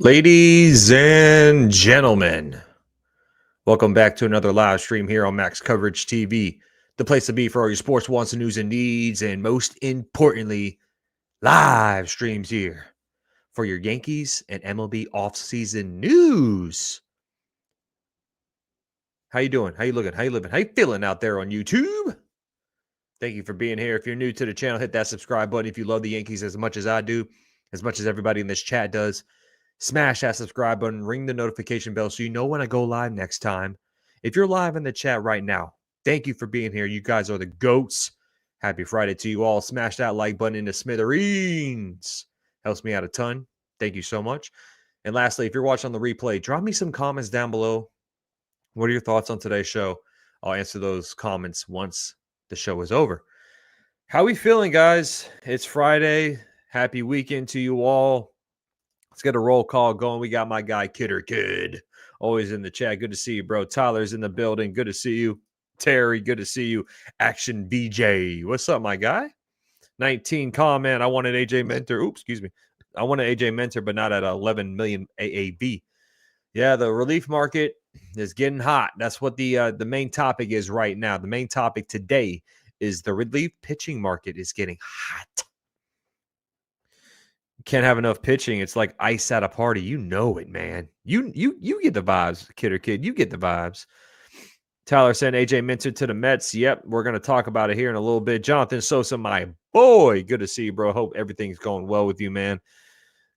Ladies and gentlemen, welcome back to another live stream here on Max Coverage TV, the place to be for all your sports wants and news and needs, and most importantly, live streams here for your Yankees and MLB offseason news. How you doing? How you looking? How you living? How you feeling out there on YouTube? Thank you for being here. If you're new to the channel, hit that subscribe button. If you love the Yankees as much as I do, as much as everybody in this chat does, smash that subscribe button, ring the notification bell so you know when I go live next time. If you're live in the chat right now, thank you for being here. You guys are the GOATs. Happy Friday to you all. Smash that like button into smithereens. Helps me out a ton. Thank you so much. And lastly, if you're watching on the replay, drop me some comments down below. What are your thoughts on today's show? I'll answer those comments once the show is over. How we feeling, guys? It's Friday. Happy weekend to you all. Let's get a roll call going. We got my guy Kidder Kid always in the chat. Good to see you, bro. Tyler's in the building. Good to see you. Terry, good to see you. Action BJ. What's up, my guy? 19 comment. I wanted A.J Minter. Oops, excuse me. I wanted A.J Minter, but not at 11 million AAV. Yeah, the relief market is getting hot. That's what the main topic is right now. The main topic today is the relief pitching market is getting hot. Can't have enough pitching. It's like ice at a party. You know it, man. You get the vibes, Kidder Kid. You get the vibes. Tyler sent A.J Minter to the Mets. Yep, we're going to talk about it here in a little bit. Jonathan Sosa, my boy. Good to see you, bro. Hope everything's going well with you, man.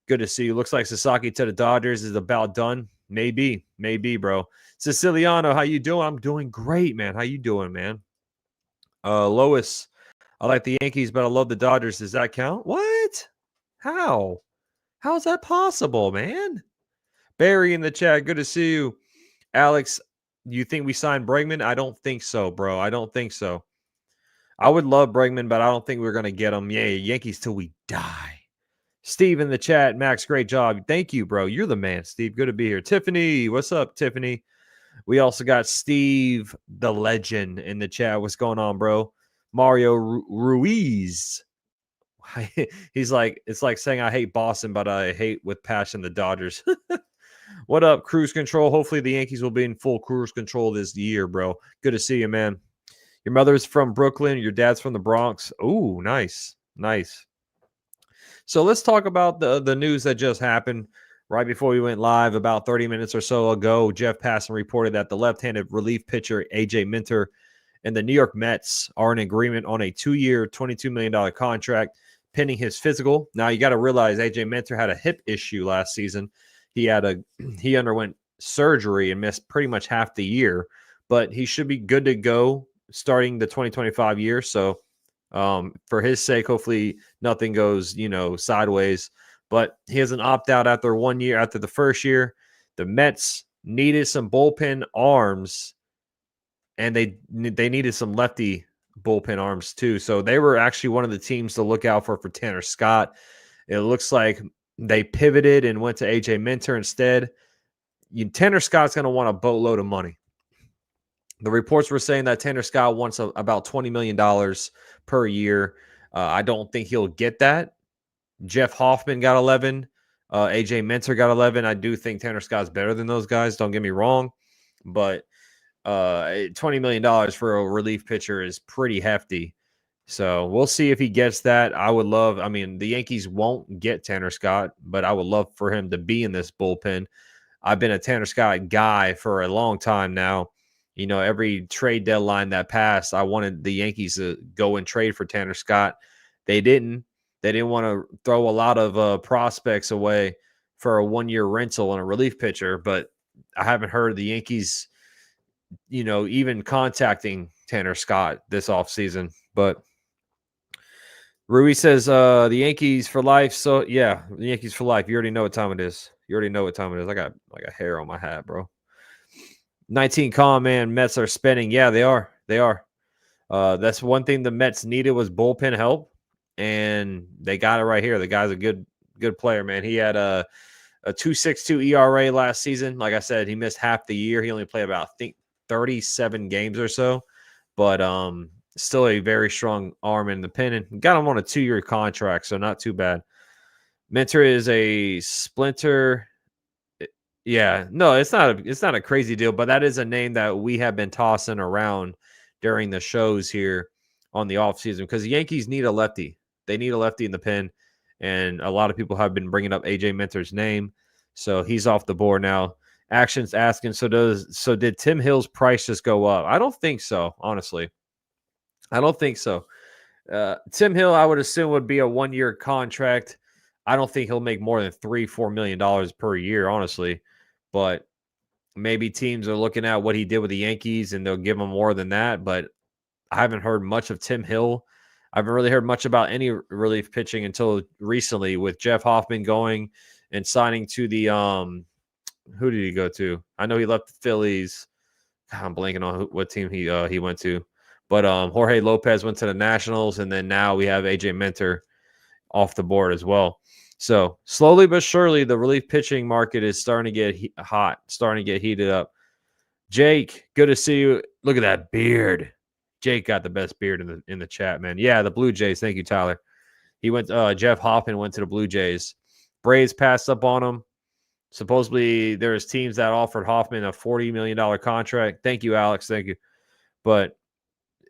Good to see you. Looks like Sasaki to the Dodgers is about done. Maybe, bro. Siciliano, how you doing? I'm doing great, man. How you doing, man? Lois, I like the Yankees, but I love the Dodgers. Does that count? What? How? How is that possible, man? Barry in the chat, good to see you. Alex, you think we signed Bregman? I don't think so, bro. I don't think so. I would love Bregman, but I don't think we're going to get him. Yeah, Yankees till we die. Steve in the chat, Max, great job. Thank you, bro. You're the man, Steve. Good to be here. Tiffany, what's up, Tiffany? We also got Steve, the legend, in the chat. What's going on, bro? Mario Ruiz. He's like, it's like saying I hate Boston, but I hate with passion the Dodgers. What up, cruise control? Hopefully the Yankees will be in full cruise control this year, bro. Good to see you, man. Your mother's from Brooklyn. Your dad's from the Bronx. Oh, nice. Nice. So let's talk about the news that just happened right before we went live about 30 minutes or so ago. Jeff Passan reported that the left-handed relief pitcher A.J Minter and the New York Mets are in agreement on a 2-year, $22 million contract pending his physical. Now, you got to realize A.J Minter had a hip issue last season. He underwent surgery and missed pretty much half the year, but he should be good to go starting the 2025 year. So for his sake, hopefully nothing goes, sideways. But he has an opt-out after 1 year. After the first year, the Mets needed some bullpen arms, and they needed some lefty bullpen arms too. So they were actually one of the teams to look out for Tanner Scott. It looks like they pivoted and went to A.J Minter instead. Tanner Scott's going to want a boatload of money. The reports were saying that Tanner Scott wants about $20 million per year. I don't think he'll get that. Jeff Hoffman got 11. A.J Minter got 11. I do think Tanner Scott's better than those guys. Don't get me wrong. But $20 million for a relief pitcher is pretty hefty. So we'll see if he gets that. The Yankees won't get Tanner Scott, but I would love for him to be in this bullpen. I've been a Tanner Scott guy for a long time now. Every trade deadline that passed, I wanted the Yankees to go and trade for Tanner Scott. They didn't. They didn't want to throw a lot of prospects away for a 1-year rental on a relief pitcher, but I haven't heard the Yankees, even contacting Tanner Scott this offseason. But Rui says the Yankees for life. So, yeah, the Yankees for life. You already know what time it is. I got like a hair on my hat, bro. 19 man, Mets are spending. Yeah, they are. That's one thing the Mets needed was bullpen help, and they got it right here. The guy's a good player, man. He had a 2.62 ERA last season. Like I said, he missed half the year. He only played about, I think, 37 games or so, but still a very strong arm in the pen, and got him on a 2-year contract, so not too bad. Minter is a splinter Yeah, no, it's not a crazy deal, but that is a name that we have been tossing around during the shows here on the offseason because the Yankees need a lefty. They need a lefty in the pen, and a lot of people have been bringing up A.J Minter's name, so he's off the board now. Actions asking, so did Tim Hill's price just go up? I don't think so, honestly. I don't think so. Tim Hill, I would assume, would be a 1-year contract. I don't think he'll make more than $3-4 million per year, honestly. But maybe teams are looking at what he did with the Yankees and they'll give him more than that. But I haven't heard much of Tim Hill. I haven't really heard much about any relief pitching until recently with Jeff Hoffman going and signing to the who did he go to? I know he left the Phillies. God, I'm blanking on what team he went to. But Jorge Lopez went to the Nationals, and then now we have A.J. Minter off the board as well. So slowly but surely, the relief pitching market is starting to get hot, starting to get heated up. Jake, good to see you. Look at that beard. Jake got the best beard in the chat, man. Yeah, the Blue Jays. Thank you, Tyler. He went. Jeff Hoffman went to the Blue Jays. Braves passed up on him. Supposedly, there's teams that offered Hoffman a $40 million contract. Thank you, Alex. Thank you. But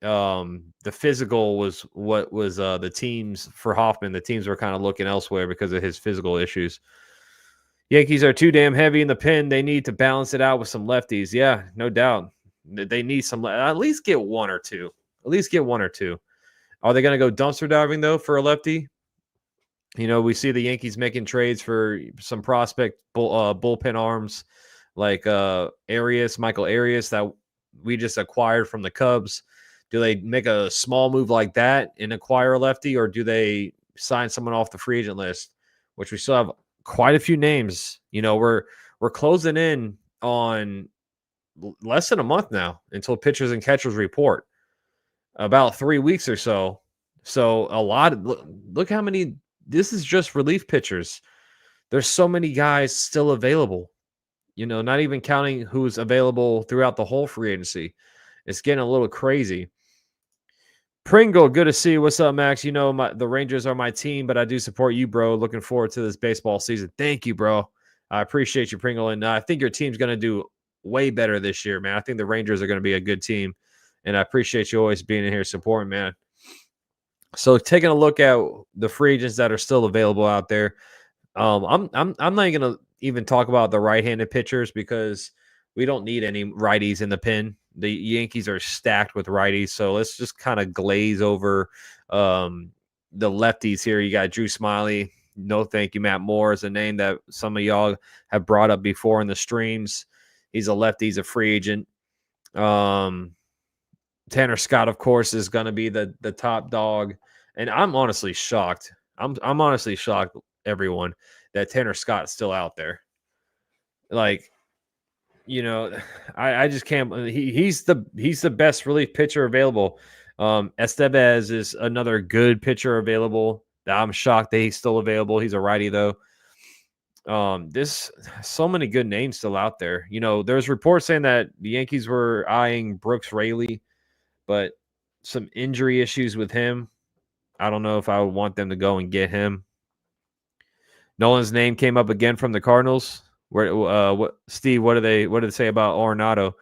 the physical was what was the teams for Hoffman. The teams were kind of looking elsewhere because of his physical issues. Yankees are too damn heavy in the pen. They need to balance it out with some lefties. Yeah, no doubt. They need some. At least get one or two. At least get one or two. Are they going to go dumpster diving though for a lefty? You know, we see the Yankees making trades for some prospect bullpen arms like Michael Arias that we just acquired from the Cubs. Do they make a small move like that and acquire a lefty, or do they sign someone off the free agent list, which we still have quite a few names? You know, we're closing in on less than a month now until pitchers and catchers report, about 3 weeks or so. So a lot of, look how many, this is just relief pitchers. There's so many guys still available, you know, not even counting who's available throughout the whole free agency. It's getting a little crazy. Pringle, good to see you. What's up, Max? You know, the Rangers are my team, but I do support you, bro. Looking forward to this baseball season. Thank you, bro. I appreciate you, Pringle. And I think your team's going to do way better this year, man. I think the Rangers are going to be a good team. And I appreciate you always being in here supporting, man. So taking a look at the free agents that are still available out there, I'm not going to even talk about the right-handed pitchers because we don't need any righties in the pen. The Yankees are stacked with righties, so let's just kind of glaze over the lefties here. You got Drew Smiley. No, thank you. Matt Moore is a name that some of y'all have brought up before in the streams. He's a lefty. He's a free agent. Tanner Scott, of course, is going to be the top dog. And I'm honestly shocked. I'm honestly shocked, everyone, that Tanner Scott's still out there. Like, you know, I just can't. He's the best relief pitcher available. Estevez is another good pitcher available. I'm shocked that he's still available. He's a righty though. There's so many good names still out there. You know, there's reports saying that the Yankees were eyeing Brooks Raley, but some injury issues with him. I don't know if I would want them to go and get him. Nolan's name came up again from the Cardinals. Where what Steve, what do they say about Arenado?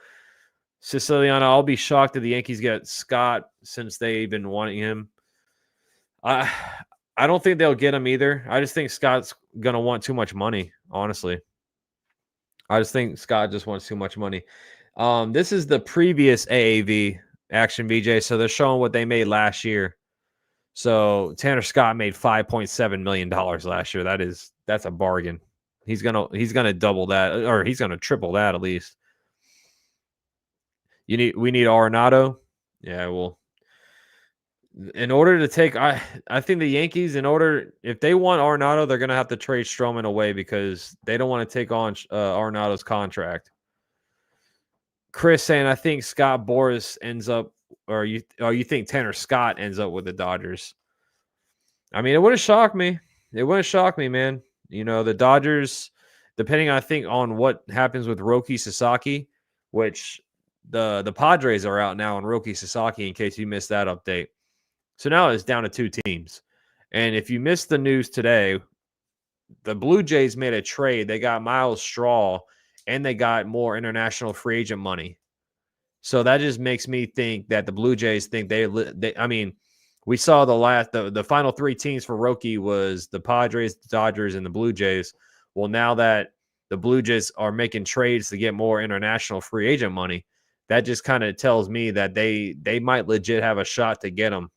Siciliano, I'll be shocked if the Yankees get Scott since they've been wanting him. I don't think they'll get him either. I just think Scott's gonna want too much money, honestly. I just think Scott just wants too much money. This is the previous AAV Action VJ, so they're showing what they made last year. So Tanner Scott made $5.7 million last year. That's a bargain. He's gonna double that, or he's gonna triple that at least. We need Arenado. Yeah, well, in order to take, I think the Yankees, if they want Arenado, they're gonna have to trade Stroman away because they don't want to take on Arenado's contract. Chris saying, I think Scott Boras ends up, or you think Tanner Scott ends up with the Dodgers? I mean, it wouldn't shock me. It wouldn't shock me, man. You know, the Dodgers, depending, I think, on what happens with Roki Sasaki, which the Padres are out now on Roki Sasaki, in case you missed that update. So now it's down to 2 teams. And if you missed the news today, the Blue Jays made a trade. They got Miles Straw and they got more international free agent money. So that just makes me think that the Blue Jays think they I mean, we saw the final 3 teams for Roki was the Padres, the Dodgers, and the Blue Jays. Well, now that the Blue Jays are making trades to get more international free agent money, that just kind of tells me that they might legit have a shot to get them.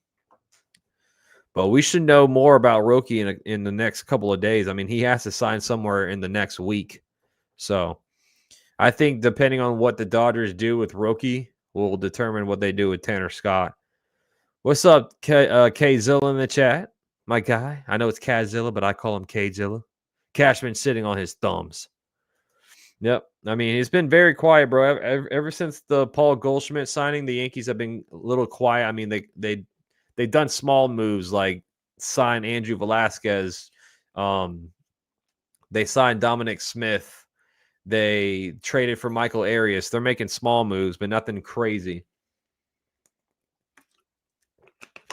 But we should know more about Roki in the next couple of days. I mean, he has to sign somewhere in the next week. So I think depending on what the Dodgers do with Roki will determine what they do with Tanner Scott. What's up, K-Zilla in the chat? My guy. I know it's Kazilla, but I call him K-Zilla. Cashman sitting on his thumbs. Yep. I mean, he's been very quiet, bro. Ever since the Paul Goldschmidt signing, the Yankees have been a little quiet. I mean, they've done small moves like sign Andrew Velasquez. They signed Dominic Smith. They traded for Michael Arias. They're making small moves, but nothing crazy.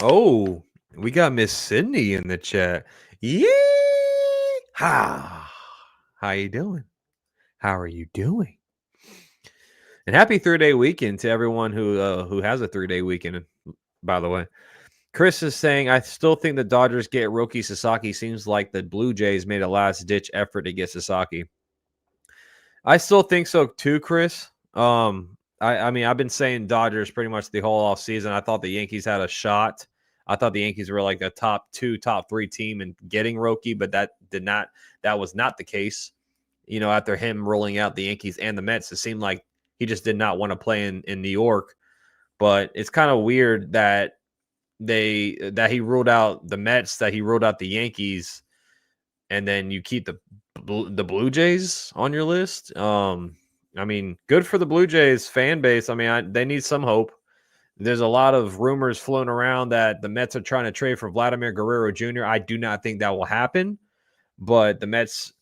Oh, we got Miss Sydney in the chat. Yeah. How you doing? How are you doing? And happy 3-day weekend to everyone who has a 3-day weekend, by the way. Chris is saying, I still think the Dodgers get Roki Sasaki. Seems like the Blue Jays made a last-ditch effort to get Sasaki. I still think so too, Chris. I mean, I've been saying Dodgers pretty much the whole offseason. I thought the Yankees had a shot. I thought the Yankees were like a top 2, top 3 team in getting Roki, but that was not the case. You know, after him rolling out the Yankees and the Mets, it seemed like he just did not want to play in New York. But it's kind of weird that he ruled out the Mets, that he ruled out the Yankees, and then you keep the Blue Jays on your list. I mean, good for the Blue Jays fan base. I mean, they need some hope. There's a lot of rumors floating around that the Mets are trying to trade for Vladimir Guerrero Jr. I do not think that will happen, but the Mets,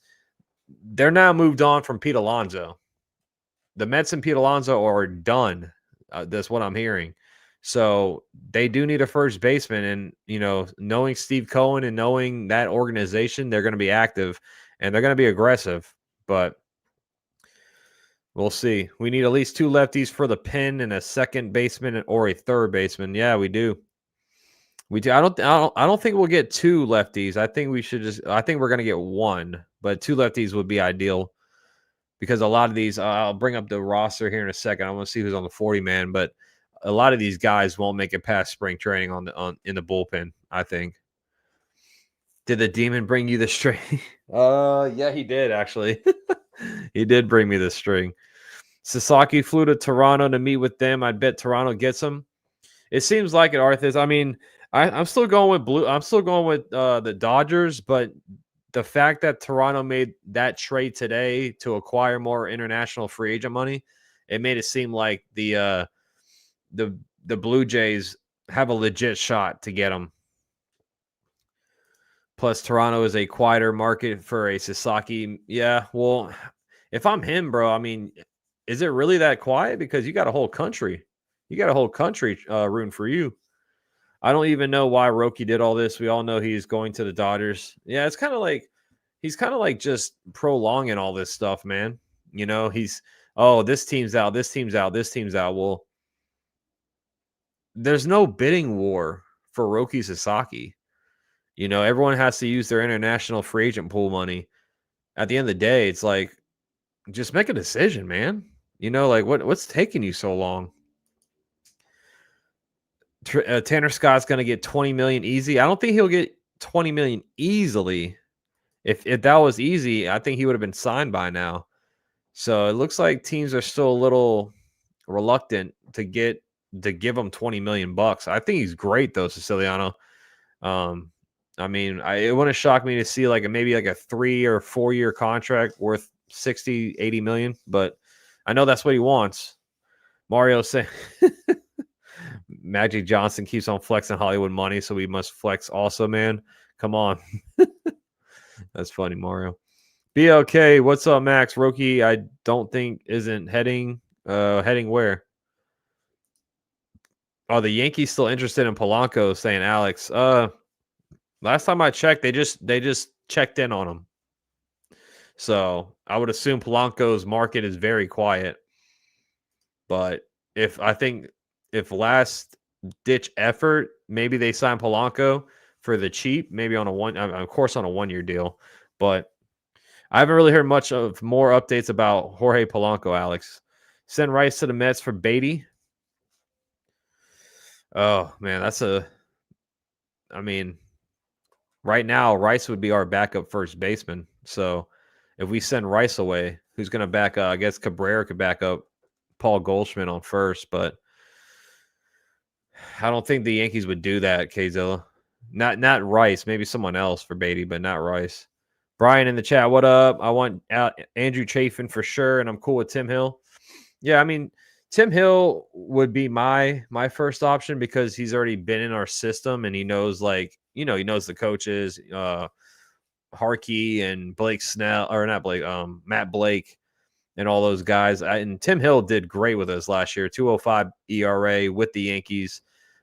they're now moved on from Pete Alonso. The Mets and Pete Alonso are done. That's what I'm hearing. So they do need a first baseman, and you know, knowing Steve Cohen and knowing that organization, they're going to be active and they're going to be aggressive. But we'll see. We need at least 2 lefties for the pen and a second baseman or a third baseman. Yeah, we do. We do. I don't think we'll get 2 lefties. I think we're going to get 1, but 2 lefties would be ideal. Because a lot of these, I'll bring up the roster here in a second. I want to see who's on the 40-man, but a lot of these guys won't make it past spring training in the bullpen, I think. Did the Demon bring you the string? Yeah, he did, actually. He did bring me the string. Sasaki flew to Toronto to meet with them. I bet Toronto gets him. It seems like it, Arthur. I mean, I'm still going with blue. I'm still going with the Dodgers, but the fact that Toronto made that trade today to acquire more international free agent money, it made it seem like the Blue Jays have a legit shot to get them. Plus, Toronto is a quieter market for a Sasaki. Yeah, well, if I'm him, bro, I mean, is it really that quiet? Because you got a whole country. You got a whole country rooting for you. I don't even know why Roki did all this. We all know he's going to the Dodgers. Yeah, it's kind of like he's kind of like just prolonging all this stuff, man. You know, this team's out, this team's out, this team's out. Well, there's no bidding war for Roki Sasaki. You know, everyone has to use their international free agent pool money. At the end of the day, it's like, just make a decision, man. You know, like what's taking you so long? Tanner Scott's going to get $20 million easy. I don't think he'll get $20 million easily. If that was easy, I think he would have been signed by now. So it looks like teams are still a little reluctant to give him $20 million. I think he's great though, Siciliano. I mean, it wouldn't shock me to see maybe a 3 or 4 year contract worth 60, 80 million, but I know that's what he wants. Mario saying Magic Johnson keeps on flexing Hollywood money, so we must flex also, man. Come on. That's funny, Mario. BLK, what's up, Max? Roki, I don't think isn't heading where? Oh, the Yankees still interested in Polanco, saying Alex. Last time I checked, they just checked in on him. So I would assume Polanco's market is very quiet. But if last ditch effort, maybe they sign Polanco for the cheap, maybe on a of course on a 1 year deal. But I haven't really heard much of more updates about Jorge Polanco, Alex. Send Rice to the Mets for Beatty. Oh man, I mean, right now Rice would be our backup first baseman. So if we send Rice away, who's going to back up? I guess Cabrera could back up Paul Goldschmidt on first, but I don't think the Yankees would do that, Kzilla. Not Rice, maybe someone else for Beatty, but not Rice. Brian in the chat, what up? I want Andrew Chafin for sure, and I'm cool with Tim Hill. Yeah, I mean, Tim Hill would be my first option because he's already been in our system and he knows he knows the coaches, Harkey and Blake Snell, or not Blake, Matt Blake and all those guys. And Tim Hill did great with us last year, 205 ERA with the Yankees.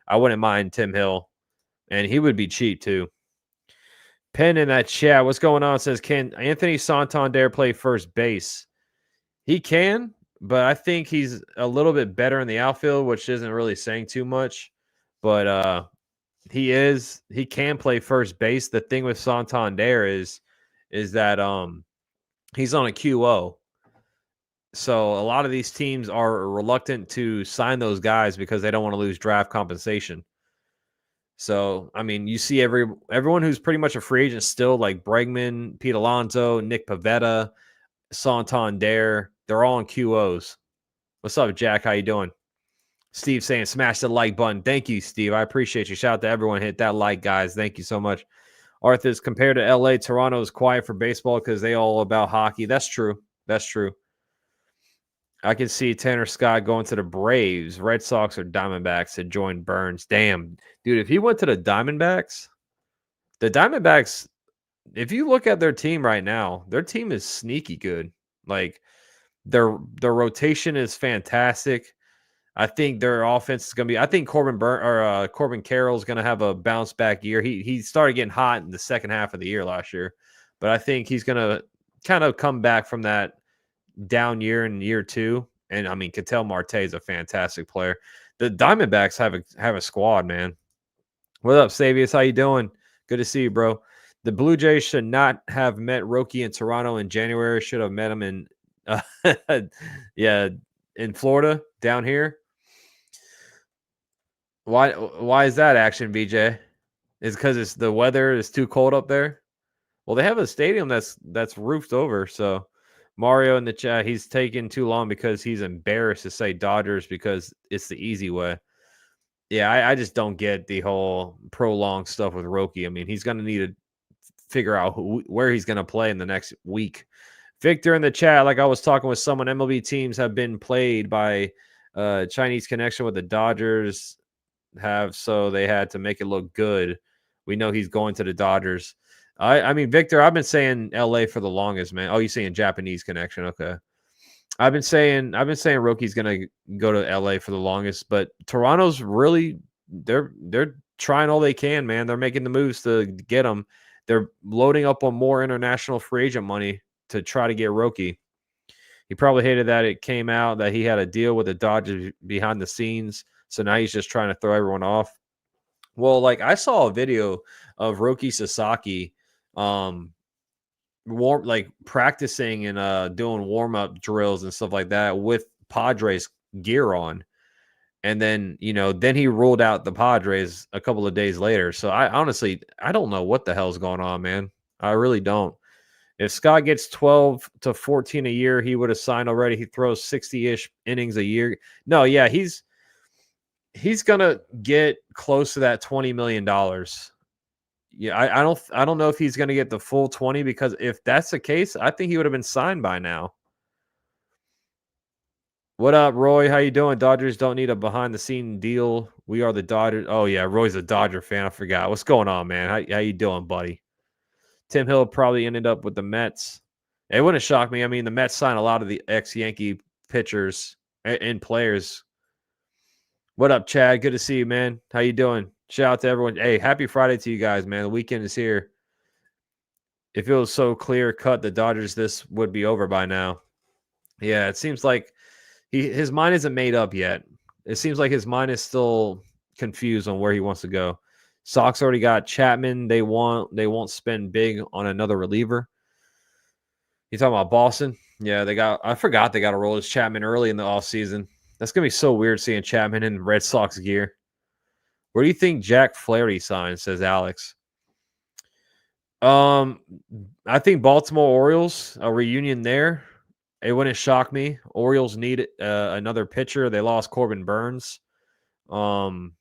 I wouldn't mind Tim Hill, and he would be cheap too. Penn in that chat, what's going on? Says, can Anthony Santander play first base? He can, but I think he's a little bit better in the outfield, which isn't really saying too much. But he can play first base. The thing with Santander is that he's on a QO. So a lot of these teams are reluctant to sign those guys because they don't want to lose draft compensation. So, I mean, you see everyone who's pretty much a free agent still, like Bregman, Pete Alonso, Nick Pivetta, Santander, they're all on QOs. What's up, Jack? How you doing? Steve saying smash the like button. Thank you, Steve. I appreciate you. Shout out to everyone. Hit that like, guys. Thank you so much. Arthur's compared to LA, Toronto is quiet for baseball because they all about hockey. That's true. That's true. I can see Tanner Scott going to the Braves, Red Sox, or Diamondbacks to join Burns. Damn, dude, if he went to the Diamondbacks, if you look at their team right now, their team is sneaky good. Like their rotation is fantastic. I think their offense is going to be. I think Corbin Carroll is going to have a bounce back year. He started getting hot in the second half of the year last year, but I think he's going to kind of come back from that down year in year two. And I mean, Ketel Marte is a fantastic player. The Diamondbacks have a squad, man. What up, Savius? How you doing? Good to see you, bro. The Blue Jays should not have met Roki in Toronto in January. Should have met him in, in Florida down here. Why is that, Action VJ? Is because the weather is too cold up there? Well, they have a stadium that's roofed over. So Mario in the chat, he's taking too long because he's embarrassed to say Dodgers because it's the easy way. Yeah, I just don't get the whole prolonged stuff with Roki. I mean, he's going to need to figure out where he's going to play in the next week. Victor in the chat, like I was talking with someone, MLB teams have been played by Chinese connection with the Dodgers so they had to make it look good. We know he's going to the Dodgers. I mean, Victor, I've been saying LA for the longest, man. Oh, you're saying Japanese connection. Okay. I've been saying Roki's gonna go to LA for the longest, but Toronto's really they're trying all they can, man. They're making the moves to get him. They're loading up on more international free agent money to try to get Roki. He probably hated that it came out that he had a deal with the Dodgers behind the scenes, so now he's just trying to throw everyone off. Well, like I saw a video of Roki Sasaki practicing and doing warm-up drills and stuff like that with Padres gear on. And then, then he ruled out the Padres a couple of days later. So I don't know what the hell's going on, man. I really don't. If Scott gets 12 to 14 a year, he would have signed already. He throws 60-ish innings a year. No, yeah, he's going to get close to that $20 million. Yeah, I don't know if he's going to get the full 20 because if that's the case, I think he would have been signed by now. What up, Roy? How you doing? Dodgers don't need a behind-the-scene deal. We are the Dodgers. Oh, yeah, Roy's a Dodger fan. I forgot. What's going on, man? How you doing, buddy? Tim Hill probably ended up with the Mets. It wouldn't shock me. I mean, the Mets signed a lot of the ex-Yankee pitchers and players. What up, Chad? Good to see you, man. How you doing? Shout out to everyone. Hey, happy Friday to you guys, man. The weekend is here. If it was so clear cut, the Dodgers, this would be over by now. Yeah, it seems like his mind isn't made up yet. It seems like his mind is still confused on where he wants to go. Sox already got Chapman. They won't spend big on another reliever. You talking about Boston? Yeah, I forgot they got to roll his Chapman early in the offseason. That's gonna be so weird seeing Chapman in Red Sox gear. Where do you think Jack Flaherty signs? Says Alex. I think Baltimore Orioles, a reunion there. It wouldn't shock me. Orioles need another pitcher. They lost Corbin Burns. Um,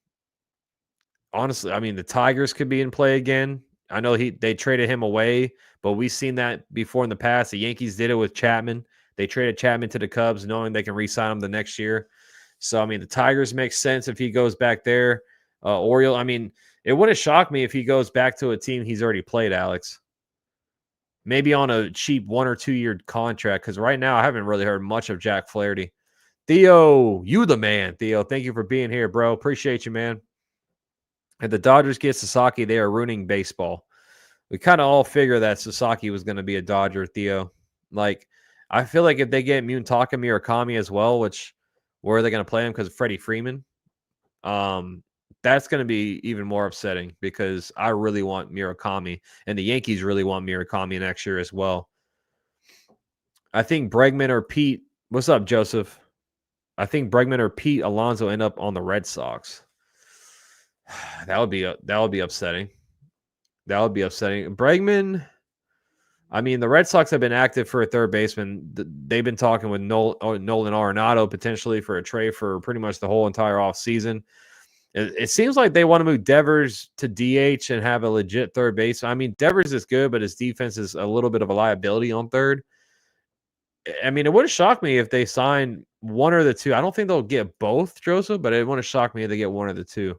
honestly, I mean the Tigers could be in play again. I know they traded him away, but we've seen that before in the past. The Yankees did it with Chapman. They traded Chapman to the Cubs, knowing they can re-sign him the next year. So I mean, the Tigers make sense if he goes back there. Oriole, I mean, it wouldn't shock me if he goes back to a team he's already played, Alex. Maybe on a cheap 1 or 2 year contract, because right now I haven't really heard much of Jack Flaherty. Theo, you the man, Theo. Thank you for being here, bro. Appreciate you, man. If the Dodgers get Sasaki, they are ruining baseball. We kind of all figure that Sasaki was going to be a Dodger, Theo. Like, I feel like if they get Muntaka Murakami as well, where are they going to play him because of Freddie Freeman? That's going to be even more upsetting because I really want Murakami, and the Yankees really want Murakami next year as well. I think Bregman or Pete. What's up, Joseph? I think Bregman or Pete Alonso end up on the Red Sox. That would be upsetting. That would be upsetting. Bregman. I mean, the Red Sox have been active for a third baseman. They've been talking with Nolan Arenado potentially for a trade for pretty much the whole entire offseason. It seems like they want to move Devers to DH and have a legit third base. I mean, Devers is good, but his defense is a little bit of a liability on third. I mean, it wouldn't shock me if they sign one or the two. I don't think they'll get both, Joseph, but it wouldn't shock me if they get one or the two.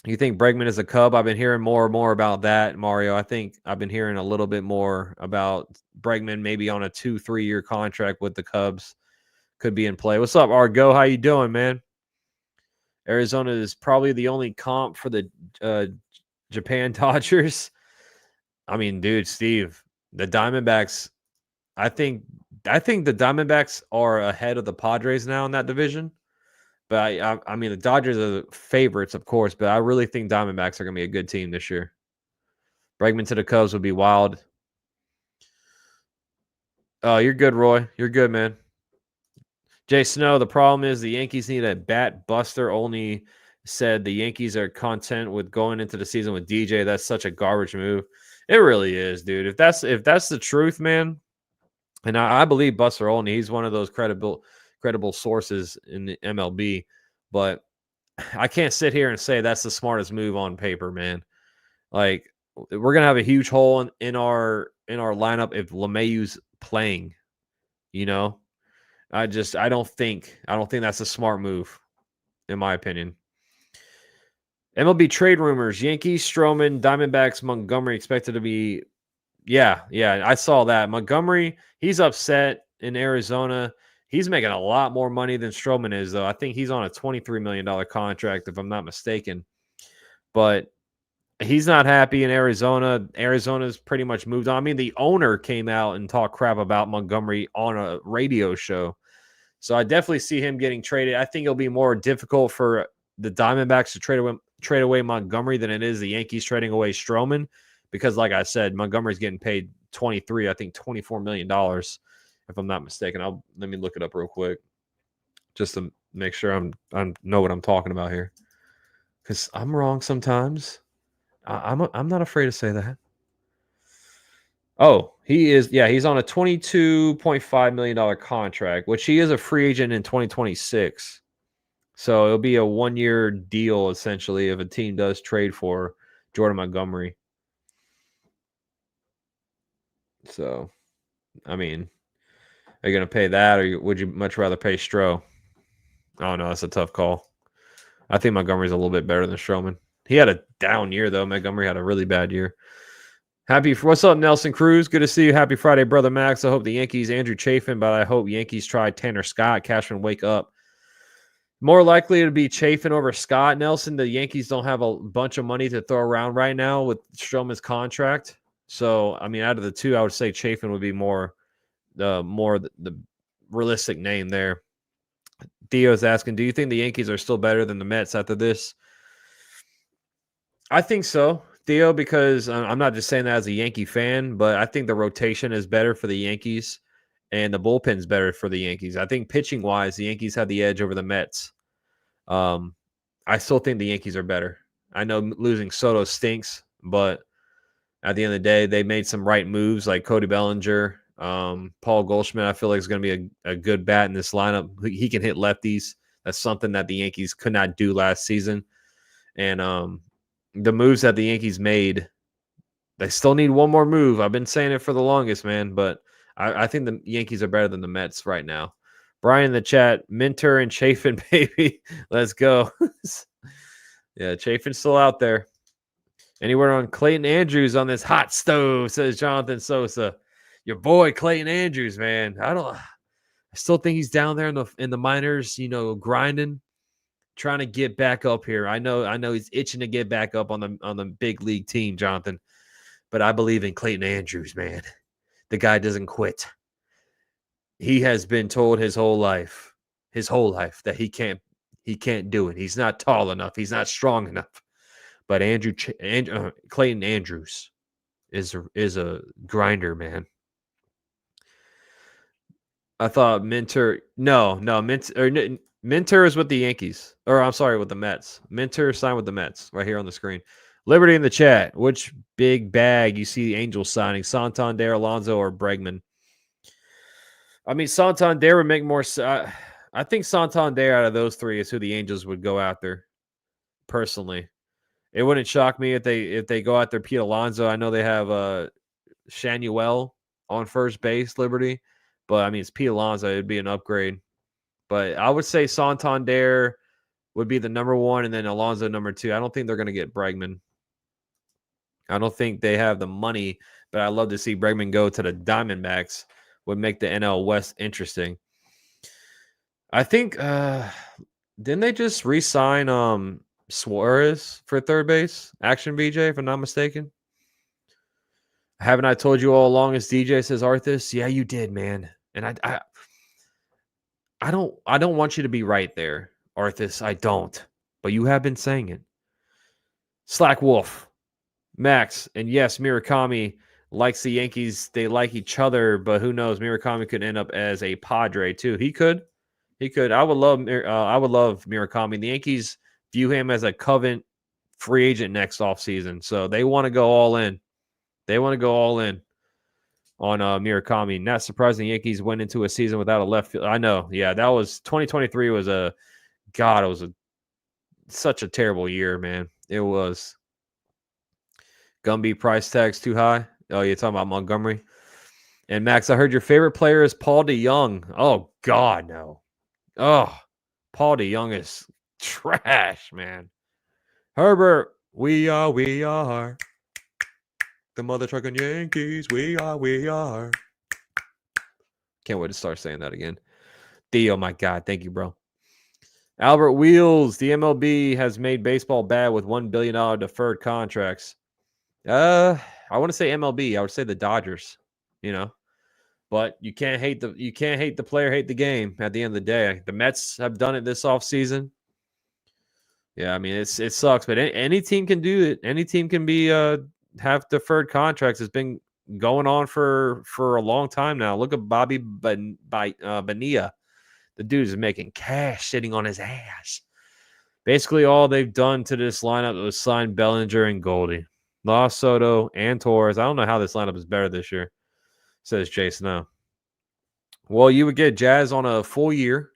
You think Bregman is a Cub? I've been hearing more and more about that, Mario. I think I've been hearing a little bit more about Bregman maybe on a 2-3 year contract with the Cubs. Could be in play. What's up, Argo? How you doing, man? Arizona is probably the only comp for the Japan Dodgers. I mean, dude, Steve, the Diamondbacks. I think the Diamondbacks are ahead of the Padres now in that division. But I mean, the Dodgers are the favorites, of course. But I really think Diamondbacks are going to be a good team this year. Bregman to the Cubs would be wild. Oh, you're good, Roy. You're good, man. Jay Snow, the problem is the Yankees need a bat buster. Only said the Yankees are content with going into the season with DJ. That's such a garbage move. It really is, dude. If that's the truth, man, and I believe Buster Olney, he's one of those credible sources in the MLB, but I can't sit here and say that's the smartest move on paper, man. Like, we're gonna have a huge hole in our lineup if LeMahieu's playing. You know, I don't think that's a smart move, in my opinion. MLB trade rumors: Yankees, Stroman, Diamondbacks, Montgomery expected to be. Yeah, I saw that. Montgomery, he's upset in Arizona. He's making a lot more money than Stroman is, though. I think he's on a $23 million contract, if I'm not mistaken. But he's not happy in Arizona. Arizona's pretty much moved on. I mean, the owner came out and talked crap about Montgomery on a radio show. So I definitely see him getting traded. I think it'll be more difficult for the Diamondbacks to trade away Montgomery than it is the Yankees trading away Stroman. Because, like I said, Montgomery's getting paid $24 million, if I'm not mistaken. Let me look it up real quick, just to make sure I know what I'm talking about here. Because I'm wrong sometimes. I'm not afraid to say that. Oh, he is. Yeah, he's on a $22.5 million contract, which he is a free agent in 2026. So it'll be a 1-year deal essentially if a team does trade for Jordan Montgomery. So, I mean, are you going to pay that, or would you much rather pay Stroh? Oh, no, that's a tough call. I think Montgomery's a little bit better than Stroman. He had a down year, though. Montgomery had a really bad year. What's up, Nelson Cruz? Good to see you. Happy Friday, brother Max. I hope the Yankees, Andrew Chafin, but I hope Yankees try Tanner Scott. Cashman, wake up. More likely to be Chafin over Scott, Nelson. The Yankees don't have a bunch of money to throw around right now with Stroman's contract. So, I mean, out of the two, I would say Chafin would be the realistic name there. Theo's asking, do you think the Yankees are still better than the Mets after this? I think so, Theo, because I'm not just saying that as a Yankee fan, but I think the rotation is better for the Yankees and the bullpen's better for the Yankees. I think pitching wise, the Yankees have the edge over the Mets. I still think the Yankees are better. I know losing Soto stinks, but at the end of the day, they made some right moves like Cody Bellinger. Paul Goldschmidt, I feel like is going to be a good bat in this lineup. He can hit lefties. That's something that the Yankees could not do last season. And the moves that the Yankees made, they still need one more move. I've been saying it for the longest, man, but I think the Yankees are better than the Mets right now. Brian in the chat, Minter and Chafin, baby. Let's go. Yeah, Chafin's still out there. Anywhere on Clayton Andrews on this hot stove, says Jonathan Sosa. Your boy Clayton Andrews, man. I still think he's down there in the minors, grinding, trying to get back up here. I know he's itching to get back up on the big league team, Jonathan. But I believe in Clayton Andrews, man. The guy doesn't quit. He has been told his whole life that he can't do it. He's not tall enough. He's not strong enough. But Clayton Andrews is a grinder, man. I thought Minter. No, Minter is with the Yankees, or I'm sorry, with the Mets. Minter signed with the Mets right here on the screen. Liberty in the chat. Which big bag you see the Angels signing? Santander, Alonso, or Bregman? I mean, Santander would make more. I think Santander out of those three is who the Angels would go after. Personally, it wouldn't shock me if they go after Pete Alonso. I know they have Shanuel on first base, Liberty, but I mean it's Pete Alonso. It'd be an upgrade. But I would say Santander would be the number one, and then Alonso number two. I don't think they're going to get Bregman. I don't think they have the money, but I'd love to see Bregman go to the Diamondbacks. Would make the NL West interesting. I think didn't they just re-sign Suarez for third base? Action BJ, if I'm not mistaken. Haven't I told you all along, as DJ says, Arthas? Yeah, you did, man. And I don't want you to be right there, Arthas. I don't. But you have been saying it. Slack Wolf, Max, and yes, Murakami likes the Yankees. They like each other, but who knows? Murakami could end up as a Padre too. He could. I would love Murakami. The Yankees view him as a covenant free agent next offseason. So they want to go all in. On Murakami. Not surprising the Yankees went into a season without a left field. I know. Yeah, that was 2023 was such a terrible year, man. It was. Gumby price tags too high. Oh, you're talking about Montgomery. And Max, I heard your favorite player is Paul DeYoung. Oh God, no. Oh, Paul DeYoung is trash, man. Herbert, we are the mother trucking Yankees. We are. Can't wait to start saying that again. Theo, my God, thank you, bro. Albert Wheels, the MLB has made baseball bad with $1 billion deferred contracts. I want to say MLB. I would say the Dodgers, but you can't hate the player, hate the game at the end of the day. The Mets have done it this offseason. Yeah, I mean, it sucks, but any team can do it. Any team can have deferred contracts. It's been going on for a long time now. Look at Bobby Bonilla. The dude is making cash sitting on his ass. Basically, all they've done to this lineup was sign Bellinger and Goldie. Lost Soto and Torres. I don't know how this lineup is better this year, says Jay Snow. Well, you would get Jazz on a full year.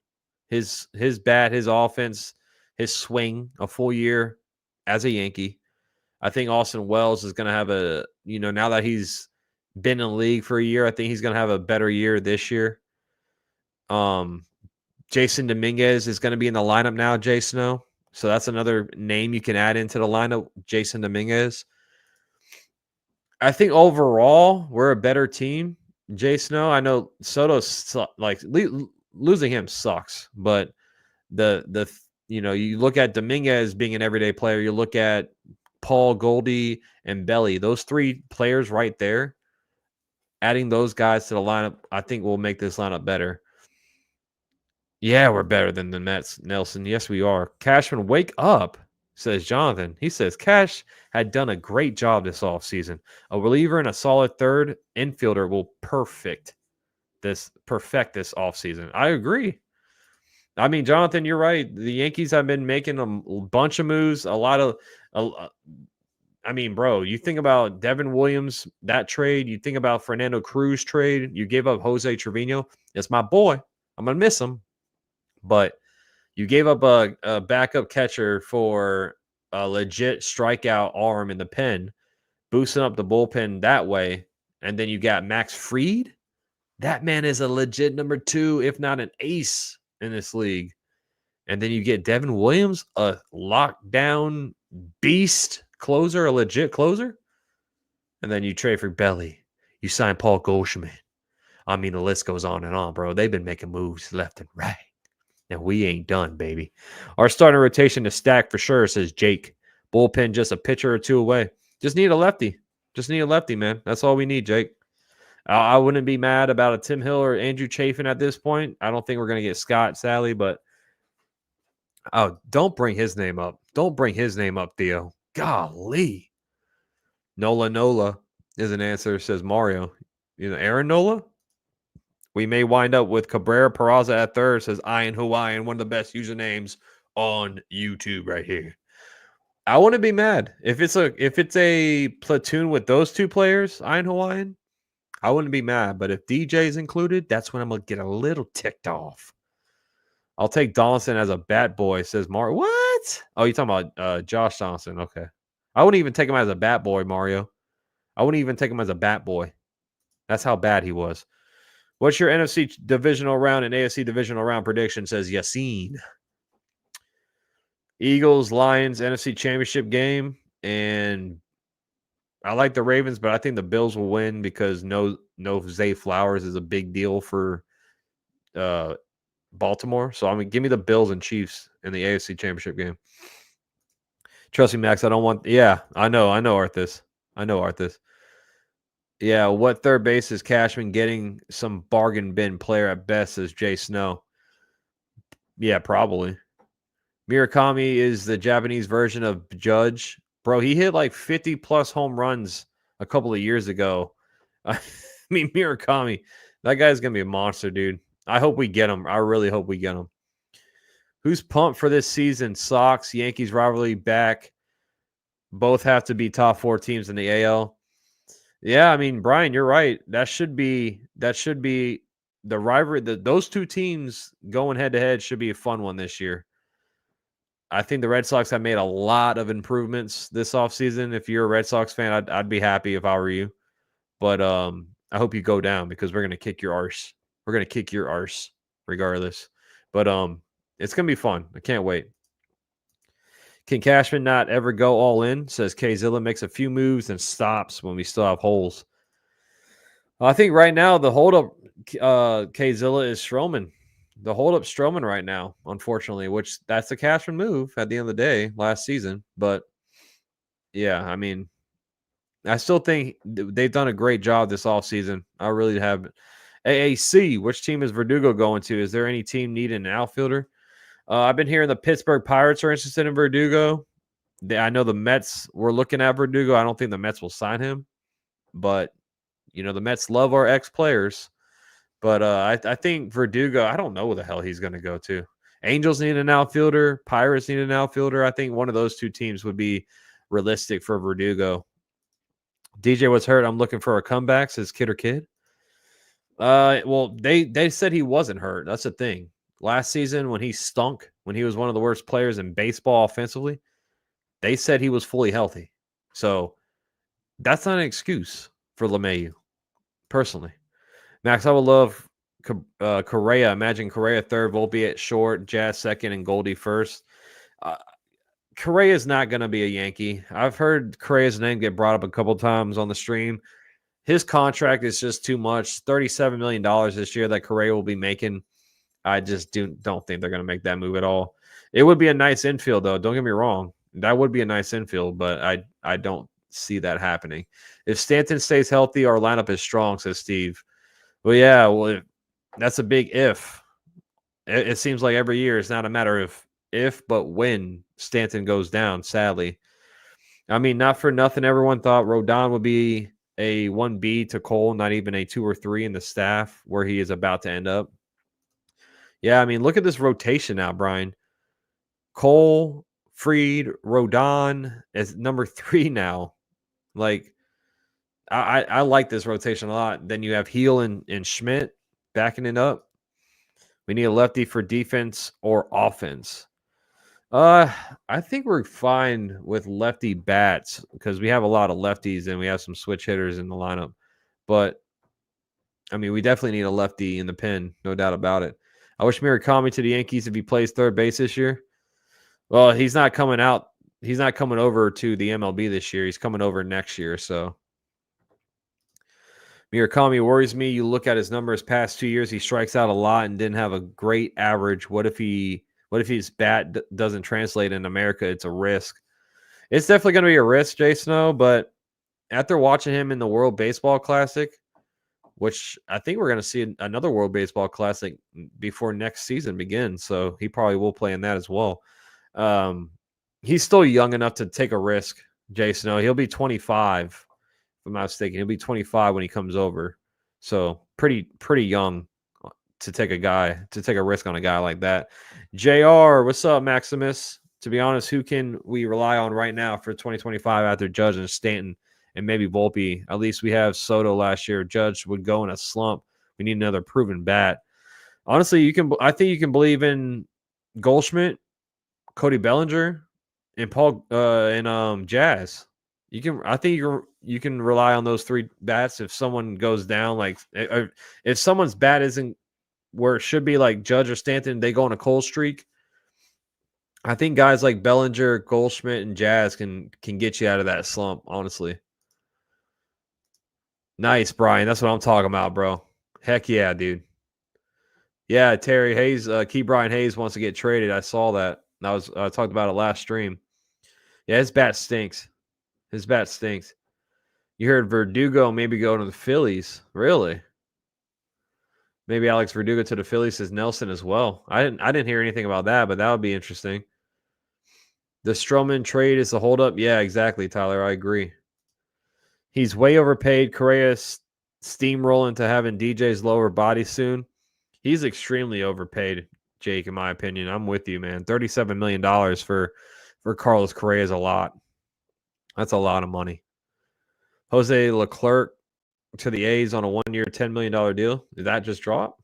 His bat, his offense, his swing, a full year as a Yankee. I think Austin Wells is going to have now that he's been in the league for a year, I think he's going to have a better year this year. Jason Dominguez is going to be in the lineup now, Jay Snow. So that's another name you can add into the lineup, Jason Dominguez. I think overall we're a better team, Jay Snow. I know Soto's losing him sucks, but you look at Dominguez being an everyday player. You look at Paul, Goldie, and Belly. Those 3 players right there, adding those guys to the lineup, I think will make this lineup better. Yeah, we're better than the Mets, Nelson. Yes, we are. Cashman, wake up, says Jonathan. He says Cash had done a great job this offseason. A reliever and a solid third infielder will perfect this offseason. I agree. I mean, Jonathan, you're right. The Yankees have been making a bunch of moves. I mean, bro, you think about Devin Williams, that trade. You think about Fernando Cruz trade. You gave up Jose Trevino. It's my boy. I'm going to miss him. But you gave up a backup catcher for a legit strikeout arm in the pen, boosting up the bullpen that way. And then you got Max Fried. That man is a legit number 2, if not an ace in this league. And then you get Devin Williams, a lockdown beast closer, a legit closer. And then you trade for Belly. You sign Paul Goldschmidt. I mean, the list goes on and on, bro. They've been making moves left and right. And we ain't done, baby. Our starting rotation is stacked for sure, says Jake. Bullpen just a pitcher or 2 away. Just need a lefty. Just need a lefty, man. That's all we need, Jake. I wouldn't be mad about a Tim Hill or Andrew Chafin at this point. I don't think we're going to get Scott, sadly, but don't bring his name up. Don't bring his name up, Theo. Golly. Nola is an answer, says Mario. Aaron Nola? We may wind up with Cabrera Peraza at third, says Ian Hawaiian, one of the best usernames on YouTube right here. I wouldn't be mad. If it's a platoon with those 2 players, Ian Hawaiian, I wouldn't be mad. But if DJ is included, that's when I'm going to get a little ticked off. I'll take Donaldson as a bat boy, says Mario. What? Oh, you're talking about Josh Donaldson. Okay. I wouldn't even take him as a bat boy, Mario. I wouldn't even take him as a bat boy. That's how bad he was. What's your NFC divisional round and AFC divisional round prediction, says Yassine. Eagles, Lions, NFC championship game. And I like the Ravens, but I think the Bills will win because no Zay Flowers is a big deal for Baltimore. So, I mean, give me the Bills and Chiefs in the AFC championship game. Trust me, Max, I don't want – yeah, I know, Arthas. Yeah, what third base is Cashman getting? Some bargain bin player at best, says Jay Snow. Yeah, probably. Murakami is the Japanese version of Judge. Bro, he hit like 50-plus home runs a couple of years ago. I mean, Murakami, that guy's going to be a monster, dude. I hope we get him. I really hope we get him. Who's pumped for this season? Sox, Yankees rivalry back. Both have to be top 4 teams in the AL. Yeah, I mean, Brian, you're right. That should be the rivalry. Those 2 teams going head-to-head should be a fun one this year. I think the Red Sox have made a lot of improvements this offseason. If you're a Red Sox fan, I'd be happy if I were you. But I hope you go down because we're going to kick your arse. We're going to kick your arse regardless. But it's going to be fun. I can't wait. Can Cashman not ever go all in? Says Kzilla makes a few moves and stops when we still have holes. I think right now the holdup Kzilla is Stroman. The holdup Stroman right now, unfortunately, which that's a Cashman move at the end of the day last season. But yeah, I mean, I still think they've done a great job this offseason. I really have. AAC, which team is Verdugo going to? Is there any team needing an outfielder? I've been hearing the Pittsburgh Pirates are interested in Verdugo. I know the Mets were looking at Verdugo. I don't think the Mets will sign him. But, the Mets love our ex-players. But I think Verdugo, I don't know where the hell he's going to go to. Angels need an outfielder. Pirates need an outfielder. I think one of those 2 teams would be realistic for Verdugo. DJ was hurt. I'm looking for a comeback, says Kid or Kid. Well, they said he wasn't hurt. That's the thing. Last season when he stunk, when he was one of the worst players in baseball offensively, they said he was fully healthy. So that's not an excuse for LeMahieu, personally. Max, I would love Correa. Imagine Correa third, Volpe at short, Jazz second, and Goldie first. Correa is not going to be a Yankee. I've heard Correa's name get brought up a couple times on the stream. His contract is just too much. $37 million this year that Correa will be making. I just don't think they're going to make that move at all. It would be a nice infield, though. Don't get me wrong. That would be a nice infield, but I don't see that happening. If Stanton stays healthy, our lineup is strong, says Steve. Well, yeah, well, that's a big if. It seems like every year it's not a matter of if, but when Stanton goes down, sadly. I mean, not for nothing, everyone thought Rodon would be a 1B to Cole, not even a 2 or 3 in the staff where he is about to end up. Yeah, I mean, look at this rotation now, Brian. Cole, Fried, Rodon is number 3 now. Like, I like this rotation a lot. Then you have Heel and Schmidt backing it up. We need a lefty for defense or offense. I think we're fine with lefty bats because we have a lot of lefties and we have some switch hitters in the lineup. But I mean, we definitely need a lefty in the pen, no doubt about it. I wish Murakami to the Yankees if he plays third base this year. Well, he's not coming out. He's not coming over to the MLB this year. He's coming over next year. So Murakami worries me. You look at his numbers past 2 years, he strikes out a lot and didn't have a great average. What if his bat doesn't translate in America? It's a risk. It's definitely going to be a risk, Jay Snow, but after watching him in the World Baseball Classic, which I think we're going to see another World Baseball Classic before next season begins, so he probably will play in that as well. He's still young enough to take a risk, Jay Snow. He'll be 25, if I'm not mistaken. He'll be 25 when he comes over, so pretty young to take a risk on a guy like that. JR, what's up, Maximus? To be honest, who can we rely on right now for 2025 after Judge and Stanton and maybe Volpe? At least we have Soto last year. Judge would go in a slump. We need another proven bat. Honestly, I think you can believe in Goldschmidt, Cody Bellinger, and Paul and Jazz. I think you can rely on those 3 bats if someone goes down. Like if someone's bat isn't where it should be, like Judge or Stanton, they go on a cold streak. I think guys like Bellinger, Goldschmidt, and Jazz can get you out of that slump, honestly. Nice, Brian. That's what I'm talking about, bro. Heck yeah, dude. Yeah, Terry Hayes, Key Brian Hayes wants to get traded. I saw that. I talked about it last stream. Yeah, his bat stinks. You heard Verdugo maybe go to the Phillies. Really? Maybe Alex Verdugo to the Phillies says Nelson as well. I didn't hear anything about that, but that would be interesting. The Stroman trade is a holdup. Yeah, exactly, Tyler. I agree. He's way overpaid. Correa's steamrolling to having DJ's lower body soon. He's extremely overpaid, Jake, in my opinion. I'm with you, man. $37 million for Carlos Correa is a lot. That's a lot of money. Jose Leclerc to the A's on a 1-year, $10 million deal. Did that just drop?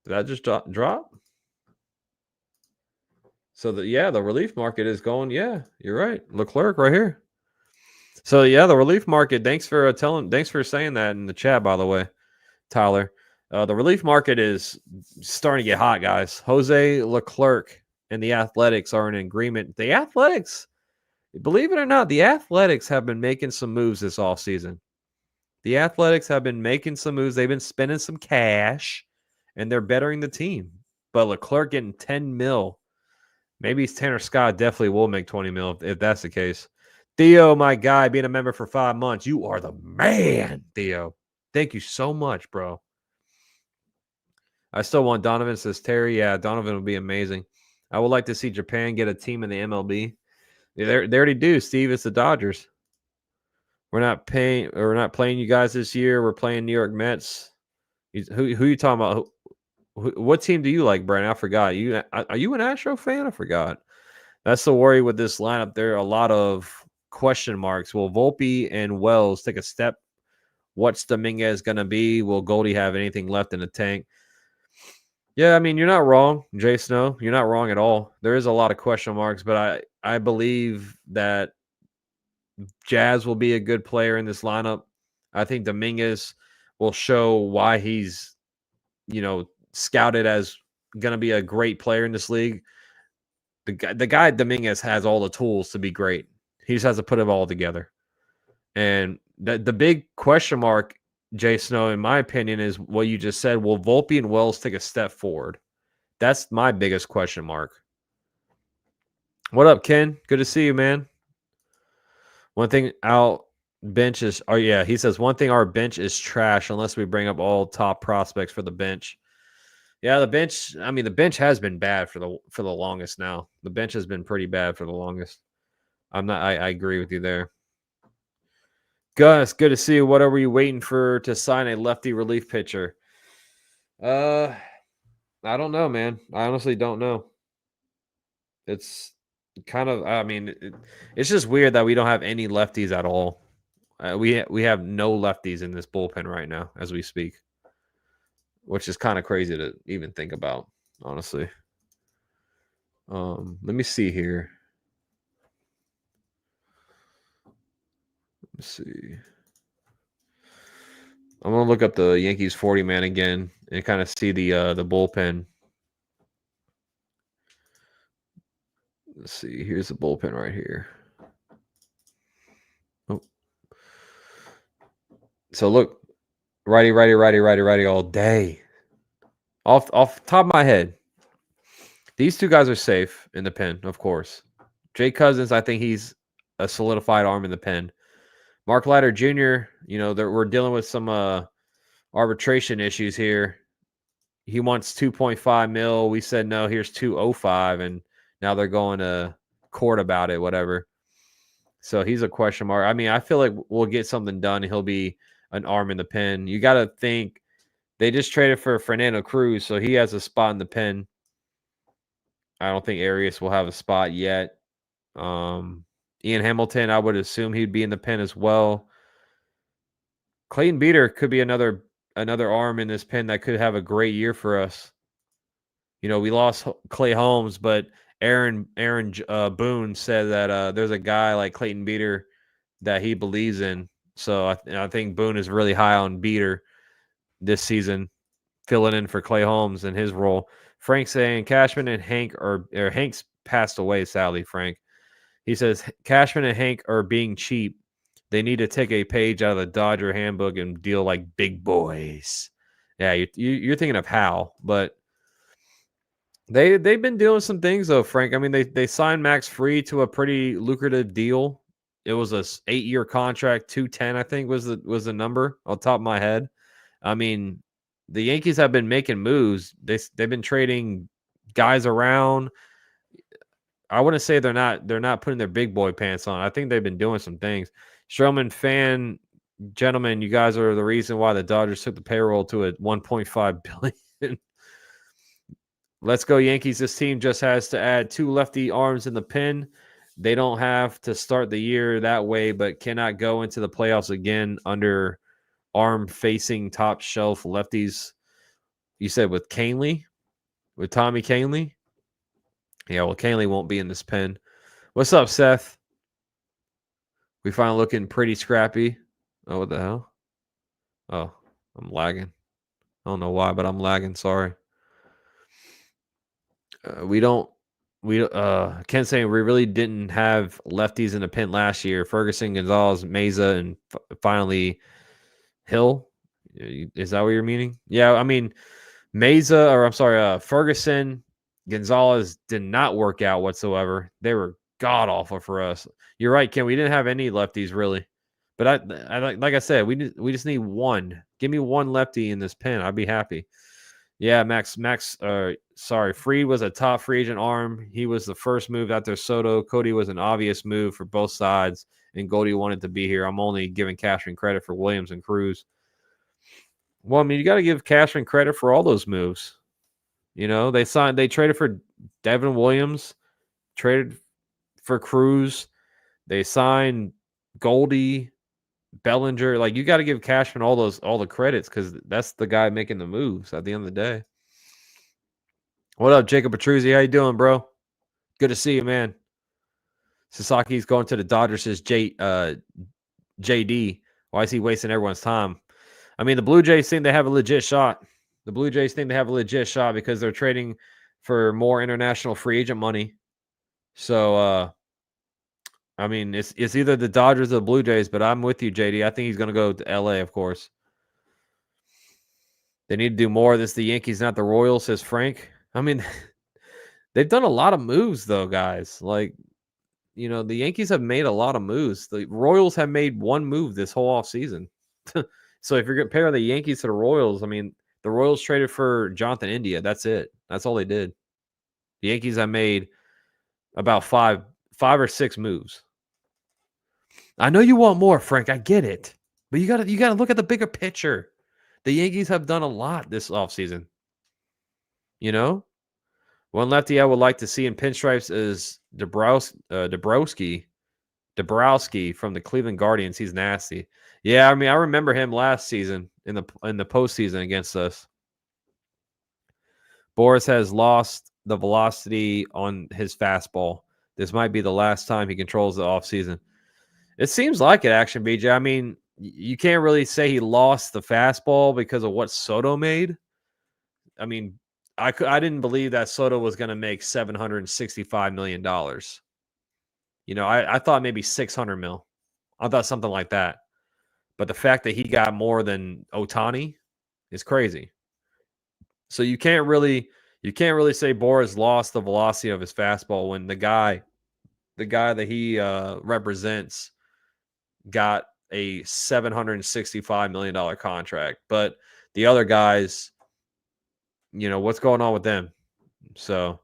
Drop? So the relief market is going. Yeah, you're right. Leclerc right here. So yeah, the relief market. Thanks for saying that in the chat, by the way, Tyler. The relief market is starting to get hot, guys. Jose Leclerc and the Athletics are in agreement. The Athletics, believe it or not, the Athletics have been making some moves this offseason. The Athletics have been making some moves. They've been spending some cash, and they're bettering the team. But Leclerc getting 10 mil. Maybe Tanner Scott definitely will make 20 mil if that's the case. Theo, my guy, being a member for 5 months. You are the man, Theo. Thank you so much, bro. I still want Donovan, says Terry. Yeah, Donovan would be amazing. I would like to see Japan get a team in the MLB. They already do, Steve. It's the Dodgers. We're not playing you guys this year. We're playing New York Mets. Who you talking about? What team do you like, Brent? I forgot. Are you an Astro fan? I forgot. That's the worry with this lineup. There are a lot of question marks. Will Volpe and Wells take a step? What's Dominguez going to be? Will Goldie have anything left in the tank? Yeah, I mean, you're not wrong, Jay Snow. You're not wrong at all. There is a lot of question marks, but I believe that Jazz will be a good player in this lineup. I think Dominguez will show why he's, scouted as going to be a great player in this league. The guy Dominguez has all the tools to be great. He just has to put it all together. And the big question mark, Jay Snow, in my opinion, is what you just said. Will Volpe and Wells take a step forward? That's my biggest question mark. What up, Ken? Good to see you, man. One thing our bench is, oh yeah, he says one thing our bench is trash unless we bring up all top prospects for the bench. Yeah, the bench. I mean, the bench has been bad for the longest now. The bench has been pretty bad for the longest. I'm not. I agree with you there. Gus, good to see you. What are you waiting for to sign a lefty relief pitcher? Uh, I don't know, man. I honestly don't know. It's kind of. I mean, it's just weird that we don't have any lefties at all. We have no lefties in this bullpen right now as we speak, which is kind of crazy to even think about, honestly. Let me see here. Let's see. I'm gonna look up the Yankees 40 man again and kind of see the bullpen. Let's see. Here's the bullpen right here. Oh. So look, righty all day. Off top of my head, these two guys are safe in the pen, of course. Jay Cousins, I think he's a solidified arm in the pen. Mark Leiter Jr., we're dealing with some arbitration issues here. He wants 2.5 mil. We said no, here's 205, and now they're going to court about it, whatever. So he's a question mark. I mean, I feel like we'll get something done. He'll be an arm in the pen. You got to think they just traded for Fernando Cruz, so he has a spot in the pen. I don't think Arias will have a spot yet. Ian Hamilton, I would assume he'd be in the pen as well. Clayton Beeter could be another arm in this pen that could have a great year for us. We lost Clay Holmes, but Aaron Boone said that there's a guy like Clayton Beeter that he believes in. So I think Boone is really high on Beeter this season, filling in for Clay Holmes in his role. Frank saying Cashman and Hank Hank's passed away, sadly, Frank. He says Cashman and Hank are being cheap. They need to take a page out of the Dodger handbook and deal like big boys. Yeah, you're thinking of Hal, but they've been doing some things though, Frank. I mean, they signed Max Fried to a pretty lucrative deal. It was a 8-year contract, 210, I think was the number on top of my head. I mean, the Yankees have been making moves. They've been trading guys around. I wouldn't say they're not putting their big boy pants on. I think they've been doing some things. Stroman fan, gentlemen, you guys are the reason why the Dodgers took the payroll to a 1.5 billion. Let's go Yankees. This team just has to add 2 lefty arms in the pen. They don't have to start the year that way, but cannot go into the playoffs again under arm-facing top shelf lefties. You said with Canely? With Tommy Canely? Yeah, well, Canely won't be in this pen. What's up, Seth? We finally looking pretty scrappy. Oh, what the hell? Oh, I'm lagging. I don't know why, but I'm lagging. Sorry. Ken saying we really didn't have lefties in the pen last year. Ferguson, Gonzalez, Mesa, and finally Hill. Is that what you're meaning? Yeah, I mean, Ferguson, Gonzalez did not work out whatsoever. They were god awful for us. You're right, Ken. We didn't have any lefties really, but I like I said, we just need one. Give me one lefty in this pen. I'd be happy. Yeah, Fried was a top free agent arm. He was the first move after Soto. Cody was an obvious move for both sides, and Goldie wanted to be here. I'm only giving Cashman credit for Williams and Cruz. Well, I mean, you got to give Cashman credit for all those moves. They traded for Devin Williams, traded for Cruz. They signed Goldie, Bellinger. Like, you got to give Cashman all the credits because that's the guy making the moves at the end of the day. What up, Jacob Petruzzi? How you doing, bro? Good to see you, man. Sasaki's going to the Dodgers. Says JD. Why is he wasting everyone's time? I mean, the Blue Jays think they have a legit shot. The Blue Jays think they have a legit shot because they're trading for more international free agent money. So, I mean, it's either the Dodgers or the Blue Jays, but I'm with you, JD. I think he's going to go to LA, of course. They need to do more. This is the Yankees, not the Royals, says Frank. I mean, They've done a lot of moves, though, guys. Like, the Yankees have made a lot of moves. The Royals have made one move this whole offseason. So if you're comparing the Yankees to the Royals, I mean, the Royals traded for Jonathan India. That's it. That's all they did. The Yankees have made about five or six moves. I know you want more, Frank. I get it. But you gotta look at the bigger picture. The Yankees have done a lot this offseason. One lefty I would like to see in pinstripes is Dabrowski from the Cleveland Guardians. He's nasty. Yeah, I mean, I remember him last season in the postseason against us. Boris has lost the velocity on his fastball. This might be the last time he controls the offseason. It seems like it, Action BJ. I mean, you can't really say he lost the fastball because of what Soto made. I mean, I didn't believe that Soto was going to make $765 million. I thought maybe 600 mil. I thought something like that. But the fact that he got more than Ohtani is crazy. So you can't really say Boras lost the velocity of his fastball when the guy that he represents got a $765 million contract. But the other guys, what's going on with them? So,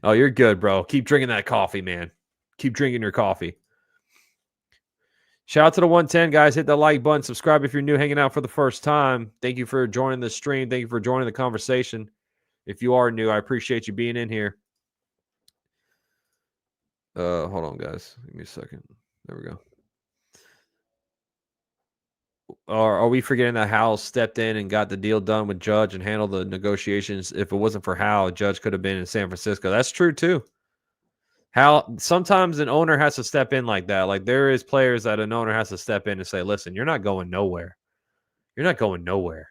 oh, you're good, bro. Keep drinking that coffee, man. Keep drinking your coffee. Shout out to the 110, guys. Hit the like button. Subscribe if you're new, hanging out for the first time. Thank you for joining the stream. Thank you for joining the conversation. If you are new, I appreciate you being in here. Hold on, guys. Give me a second. There we go. Are we forgetting that Howell stepped in and got the deal done with Judge and handled the negotiations? If it wasn't for Howell, Judge could have been in San Francisco. That's true, too. Sometimes an owner has to step in like that. Like, there is players that an owner has to step in and say, listen, you're not going nowhere. You're not going nowhere.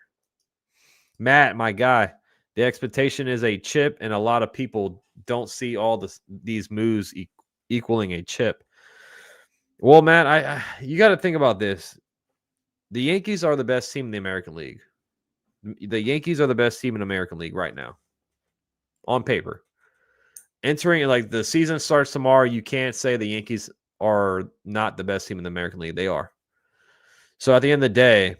Matt, my guy, the expectation is a chip, and a lot of people don't see all these moves equaling a chip. Well, Matt, you got to think about this. The Yankees are the best team in the American League. The Yankees are the best team in the American League right now, on paper. Entering, like, the season starts tomorrow, you can't say the Yankees are not the best team in the American League. They are. So at the end of the day,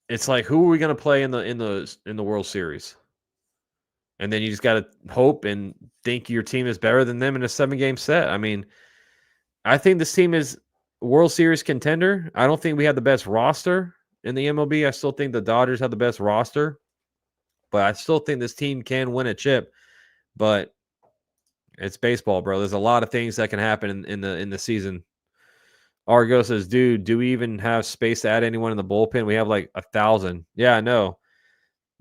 it's like, who are we going to play in the World Series? And then you just got to hope and think your team is better than them in a 7-game set. I mean, I think this team is World Series contender. I don't think we have the best roster in the MLB. I still think the Dodgers have the best roster, but I still think this team can win a chip. But it's baseball, bro. There's a lot of things that can happen in the season. Argo says, dude, do we even have space to add anyone in the bullpen? We have like 1,000. Yeah, I know.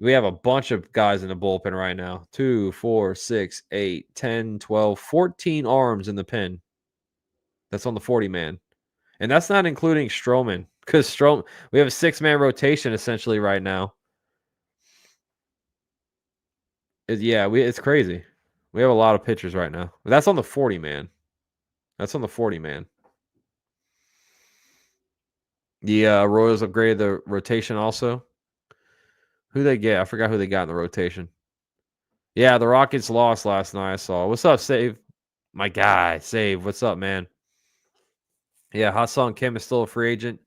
We have a bunch of guys in the bullpen right now. 2, 4, 6, 8, 10, 12, 14 arms in the pen. That's on the 40-man. And that's not including Stroman. Because we have a 6-man rotation essentially right now. It's crazy. We have a lot of pitchers right now. But that's on the 40-man. That's on the 40-man. The Royals upgraded the rotation also. Who they get? I forgot who they got in the rotation. Yeah, the Rockets lost last night, I saw. What's up, Save? My guy, Save. What's up, man? Yeah, Ha-Seong Kim is still a free agent.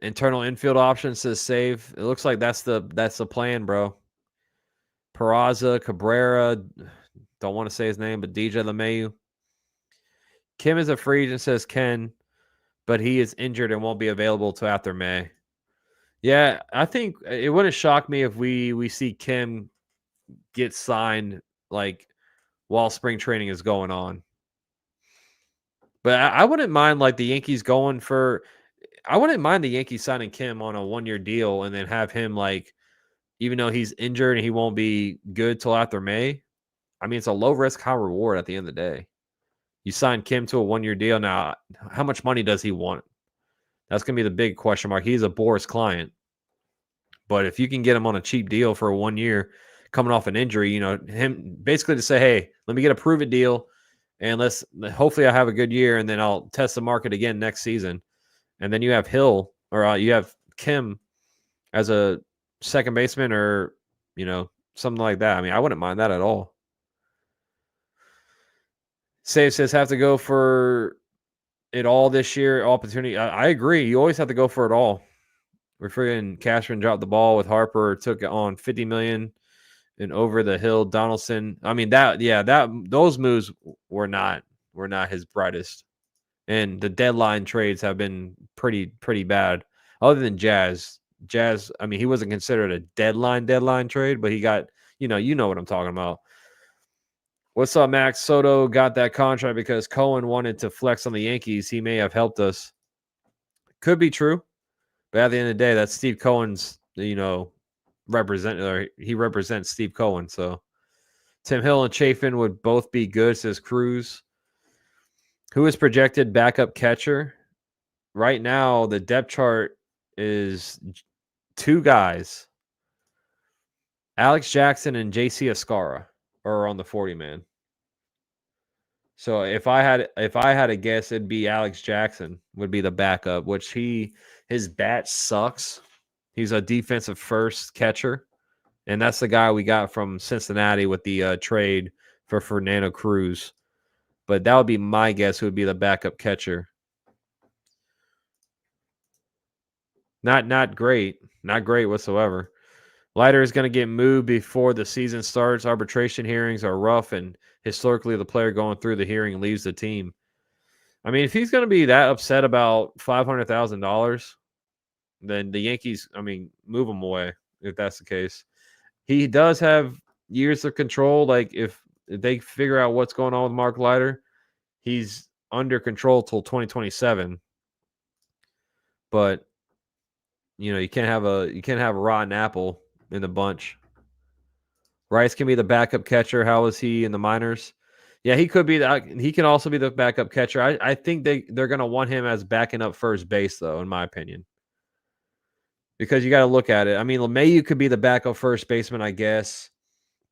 Internal infield option says Save. It looks like that's the plan, bro. Peraza, Cabrera, don't want to say his name, but DJ LeMahieu. Kim is a free agent, says Ken, but he is injured and won't be available till after May. Yeah, I think it wouldn't shock me if we see Kim get signed like while spring training is going on. But I wouldn't mind like the Yankees going for. I wouldn't mind the Yankees signing Kim on a 1-year deal and then have him like, even though he's injured and he won't be good till after May. I mean, it's a low risk, high reward at the end of the day. You sign Kim to a 1-year deal. Now, how much money does he want? That's going to be the big question mark. He's a Boris client. But if you can get him on a cheap deal for a 1 year coming off an injury, him basically to say, hey, let me get a prove it deal and hopefully I have a good year and then I'll test the market again next season. And then you have you have Kim as a second baseman or, something like that. I mean, I wouldn't mind that at all. Save says have to go for it all this year. Opportunity. I agree. You always have to go for it all. We're friggin' Cashman dropped the ball with Harper, took it on $50 million and over the hill. Donaldson. I mean those moves were not his brightest. And the deadline trades have been pretty bad. Other than Jazz. Jazz, I mean, he wasn't considered a deadline trade, but he got, you know what I'm talking about. What's up, Max? Soto got that contract because Cohen wanted to flex on the Yankees. He may have helped us. Could be true. But at the end of the day, that's Steve Cohen's, he represents Steve Cohen. So Tim Hill and Chafin would both be good, says Cruz. Who is projected backup catcher? Right now, the depth chart is two guys. Alex Jackson and JC Escara are on the 40-man. So if I had a guess, it'd be Alex Jackson would be the backup, which his bat sucks. He's a defensive first catcher, and that's the guy we got from Cincinnati with the trade for Fernando Cruz. But that would be my guess who would be the backup catcher. Not great. Not great whatsoever. Leiter is going to get moved before the season starts. Arbitration hearings are rough, and historically the player going through the hearing leaves the team. I mean, if he's going to be that upset about $500,000, then the Yankees, move him away if that's the case. He does have years of control. Like, if they figure out what's going on with Mark Leiter, he's under control till 2027. But, you can't have a rotten apple in the bunch. Rice can be the backup catcher. How is he in the minors? Yeah, he could be that. He can also be the backup catcher. I think they're going to want him as backing up first base, though, in my opinion. Because you got to look at it. I mean, LeMahieu could be the backup first baseman, I guess.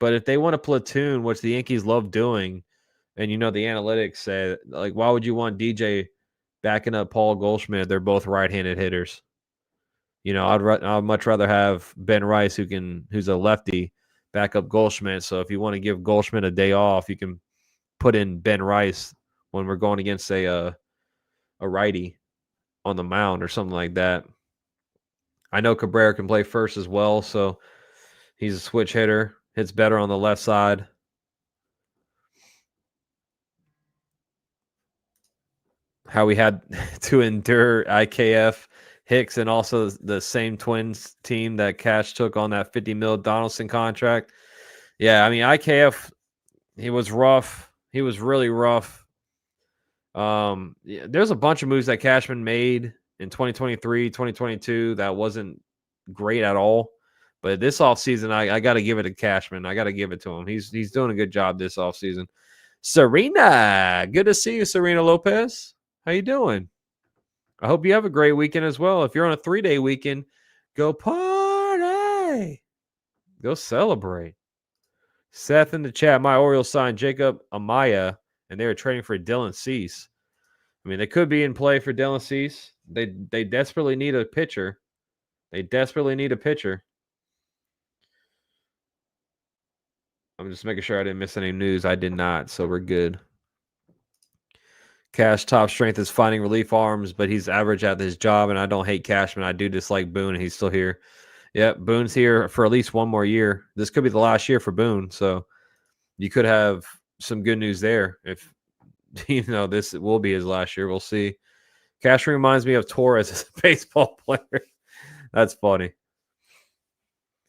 But if they want a platoon, which the Yankees love doing, and the analytics say, like, why would you want DJ backing up Paul Goldschmidt? They're both right-handed hitters. I'd much rather have Ben Rice, who's a lefty, back up Goldschmidt. So if you want to give Goldschmidt a day off, you can put in Ben Rice when we're going against a righty on the mound or something like that. I know Cabrera can play first as well, so he's a switch hitter. Hits better on the left side. How we had to endure IKF, Hicks, and also the same Twins team that Cash took on that $50 million Donaldson contract. Yeah, I mean, IKF, he was rough. He was really rough. There's a bunch of moves that Cashman made in 2023, 2022 that wasn't great at all. But this offseason, I got to give it to Cashman. I got to give it to him. He's doing a good job this offseason. Serena, good to see you, Serena Lopez. How you doing? I hope you have a great weekend as well. If you're on a 3-day weekend, go party. Go celebrate. Seth in the chat, my Orioles signed Jacob Amaya, and they were trading for Dylan Cease. I mean, they could be in play for Dylan Cease. They desperately need a pitcher. I'm just making sure I didn't miss any news. I did not, so we're good. Cash top strength is finding relief arms, but he's average at his job, and I don't hate Cashman. I do dislike Boone, and he's still here. Yep, Boone's here for at least one more year. This could be the last year for Boone, so you could have some good news there. If this will be his last year, we'll see. Cashman reminds me of Torres as a baseball player. That's funny.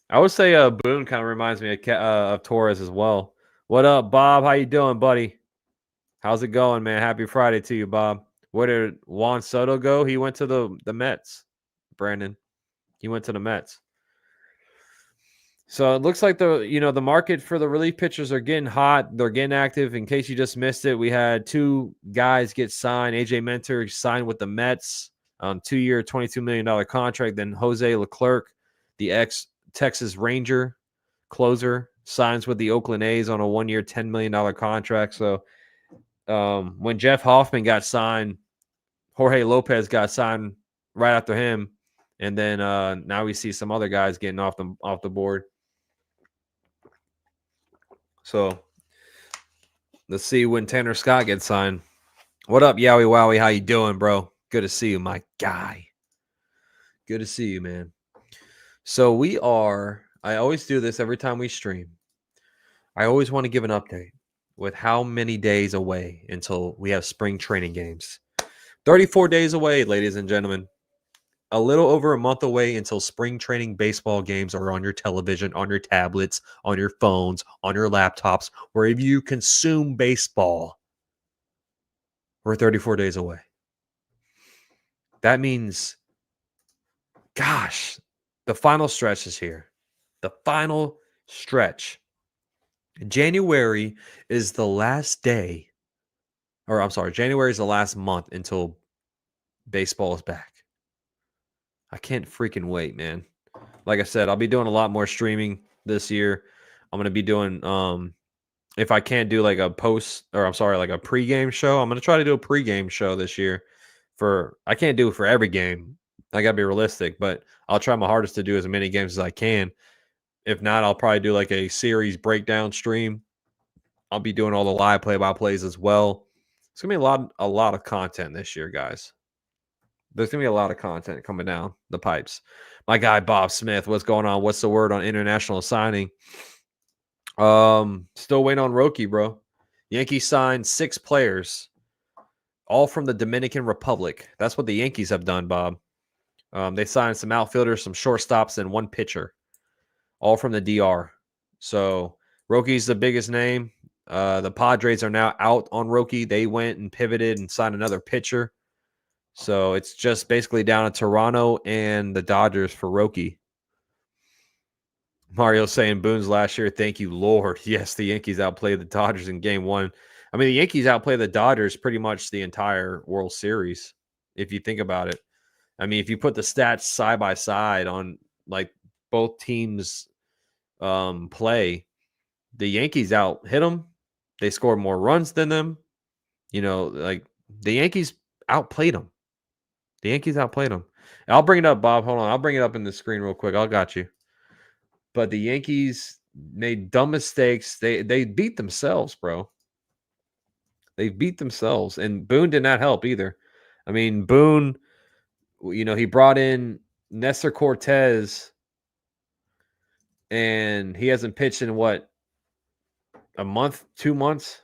I would say Boone kind of reminds me of Torres as well. What up, Bob? How you doing, buddy? How's it going, man? Happy Friday to you, Bob. Where did Juan Soto go? He went to the Mets, Brandon. He went to the Mets. So it looks like the market for the relief pitchers are getting hot. They're getting active. In case you just missed it, we had two guys get signed. A.J. Minter signed with the Mets on 2-year, $22 million contract. Then Jose Leclerc, the ex-Texas Ranger closer, signs with the Oakland A's on a 1-year, $10 million contract. So when Jeff Hoffman got signed, Jorge Lopez got signed right after him. And then now we see some other guys getting off the board. So let's see when Tanner Scott gets signed. What up, Yowie Wowie? How you doing, bro? Good to see you, my guy. Good to see you, man. So I always do this every time we stream. I always want to give an update with how many days away until we have spring training games. 34 days away, ladies and gentlemen. A little over a month away until spring training baseball games are on your television, on your tablets, on your phones, on your laptops, wherever you consume baseball. We're 34 days away. That means, gosh, the final stretch is here. The final stretch. January is the last day, or I'm sorry, January is the last month until baseball is back. I can't freaking wait, man. Like I said, I'll be doing a lot more streaming this year. I'm going to be doing, if I can't do like a like a pregame show, I'm going to try to do a pregame show this year. I can't do it for every game. I got to be realistic, but I'll try my hardest to do as many games as I can. If not, I'll probably do like a series breakdown stream. I'll be doing all the live play-by-plays as well. It's going to be a lot of content this year, guys. There's going to be a lot of content coming down the pipes. My guy, Bob Smith, what's going on? What's the word on international signing? Still waiting on Roki, bro. Yankees signed 6 players, all from the Dominican Republic. That's what the Yankees have done, Bob. They signed some outfielders, some shortstops, and 1 pitcher, all from the DR. So Roki's the biggest name. The Padres are now out on Roki. They went and pivoted and signed another pitcher. So it's just basically down to Toronto and the Dodgers for Roki. Mario saying Boone's last year. Thank you, Lord. Yes, the Yankees outplayed the Dodgers in game 1. I mean, the Yankees outplayed the Dodgers pretty much the entire World Series, if you think about it. I mean, if you put the stats side by side on like both teams play, the Yankees out hit them. They scored more runs than them. You know, like the Yankees outplayed them. The Yankees outplayed them. I'll bring it up, Bob. Hold on. I'll bring it up in the screen real quick. I got you. But the Yankees made dumb mistakes. They beat themselves, bro. They beat themselves. And Boone did not help either. I mean, Boone, you know, he brought in Nestor Cortez, and he hasn't pitched in what, a month, 2 months?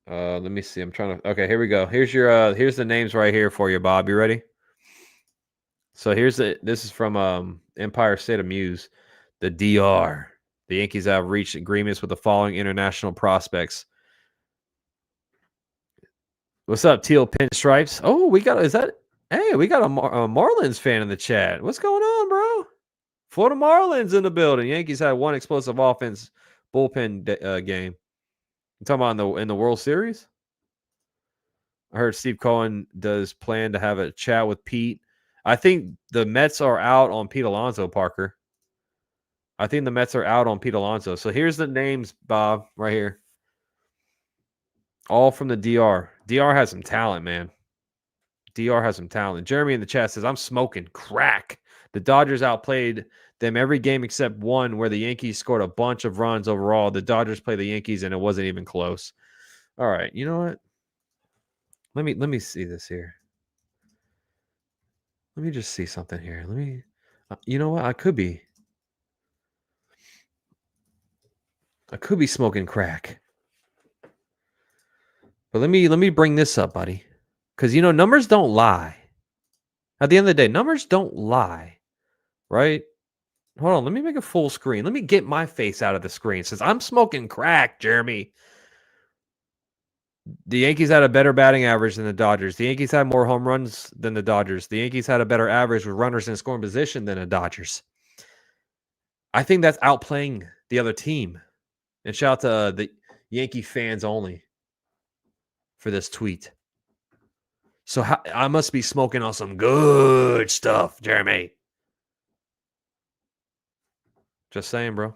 Let me see. I'm trying to. Okay, here we go. Here's here's the names right here for you, Bob. You ready? So this is from Empire State of Muse, the DR. The Yankees have reached agreements with the following international prospects. What's up, Teal Pinstripes? Oh, we got a Marlins fan in the chat. What's going on, bro? Florida Marlins in the building. Yankees had 1 explosive offense bullpen game. You talking about in the World Series? I heard Steve Cohen does plan to have a chat with Pete. I think the Mets are out on Pete Alonso, Parker. I think the Mets are out on Pete Alonso. So here's the names, Bob, right here. All from the DR. DR has some talent, man. DR has some talent. Jeremy in the chat says, I'm smoking crack. The Dodgers outplayed them every game except one where the Yankees scored a bunch of runs overall. The Dodgers played the Yankees, and it wasn't even close. All right, you know what? Let me see this here. Let me just see something here. You know what? I could be smoking crack. But let me bring this up, buddy. Because, you know, numbers don't lie. At the end of the day, numbers don't lie, right? Hold on. Let me make a full screen. Let me get my face out of the screen. It says, I'm smoking crack, Jeremy. The Yankees had a better batting average than the Dodgers. The Yankees had more home runs than the Dodgers. The Yankees had a better average with runners in scoring position than the Dodgers. I think that's outplaying the other team. And shout out to the Yankee fans only for this tweet. So I must be smoking on some good stuff, Jeremy. Just saying, bro.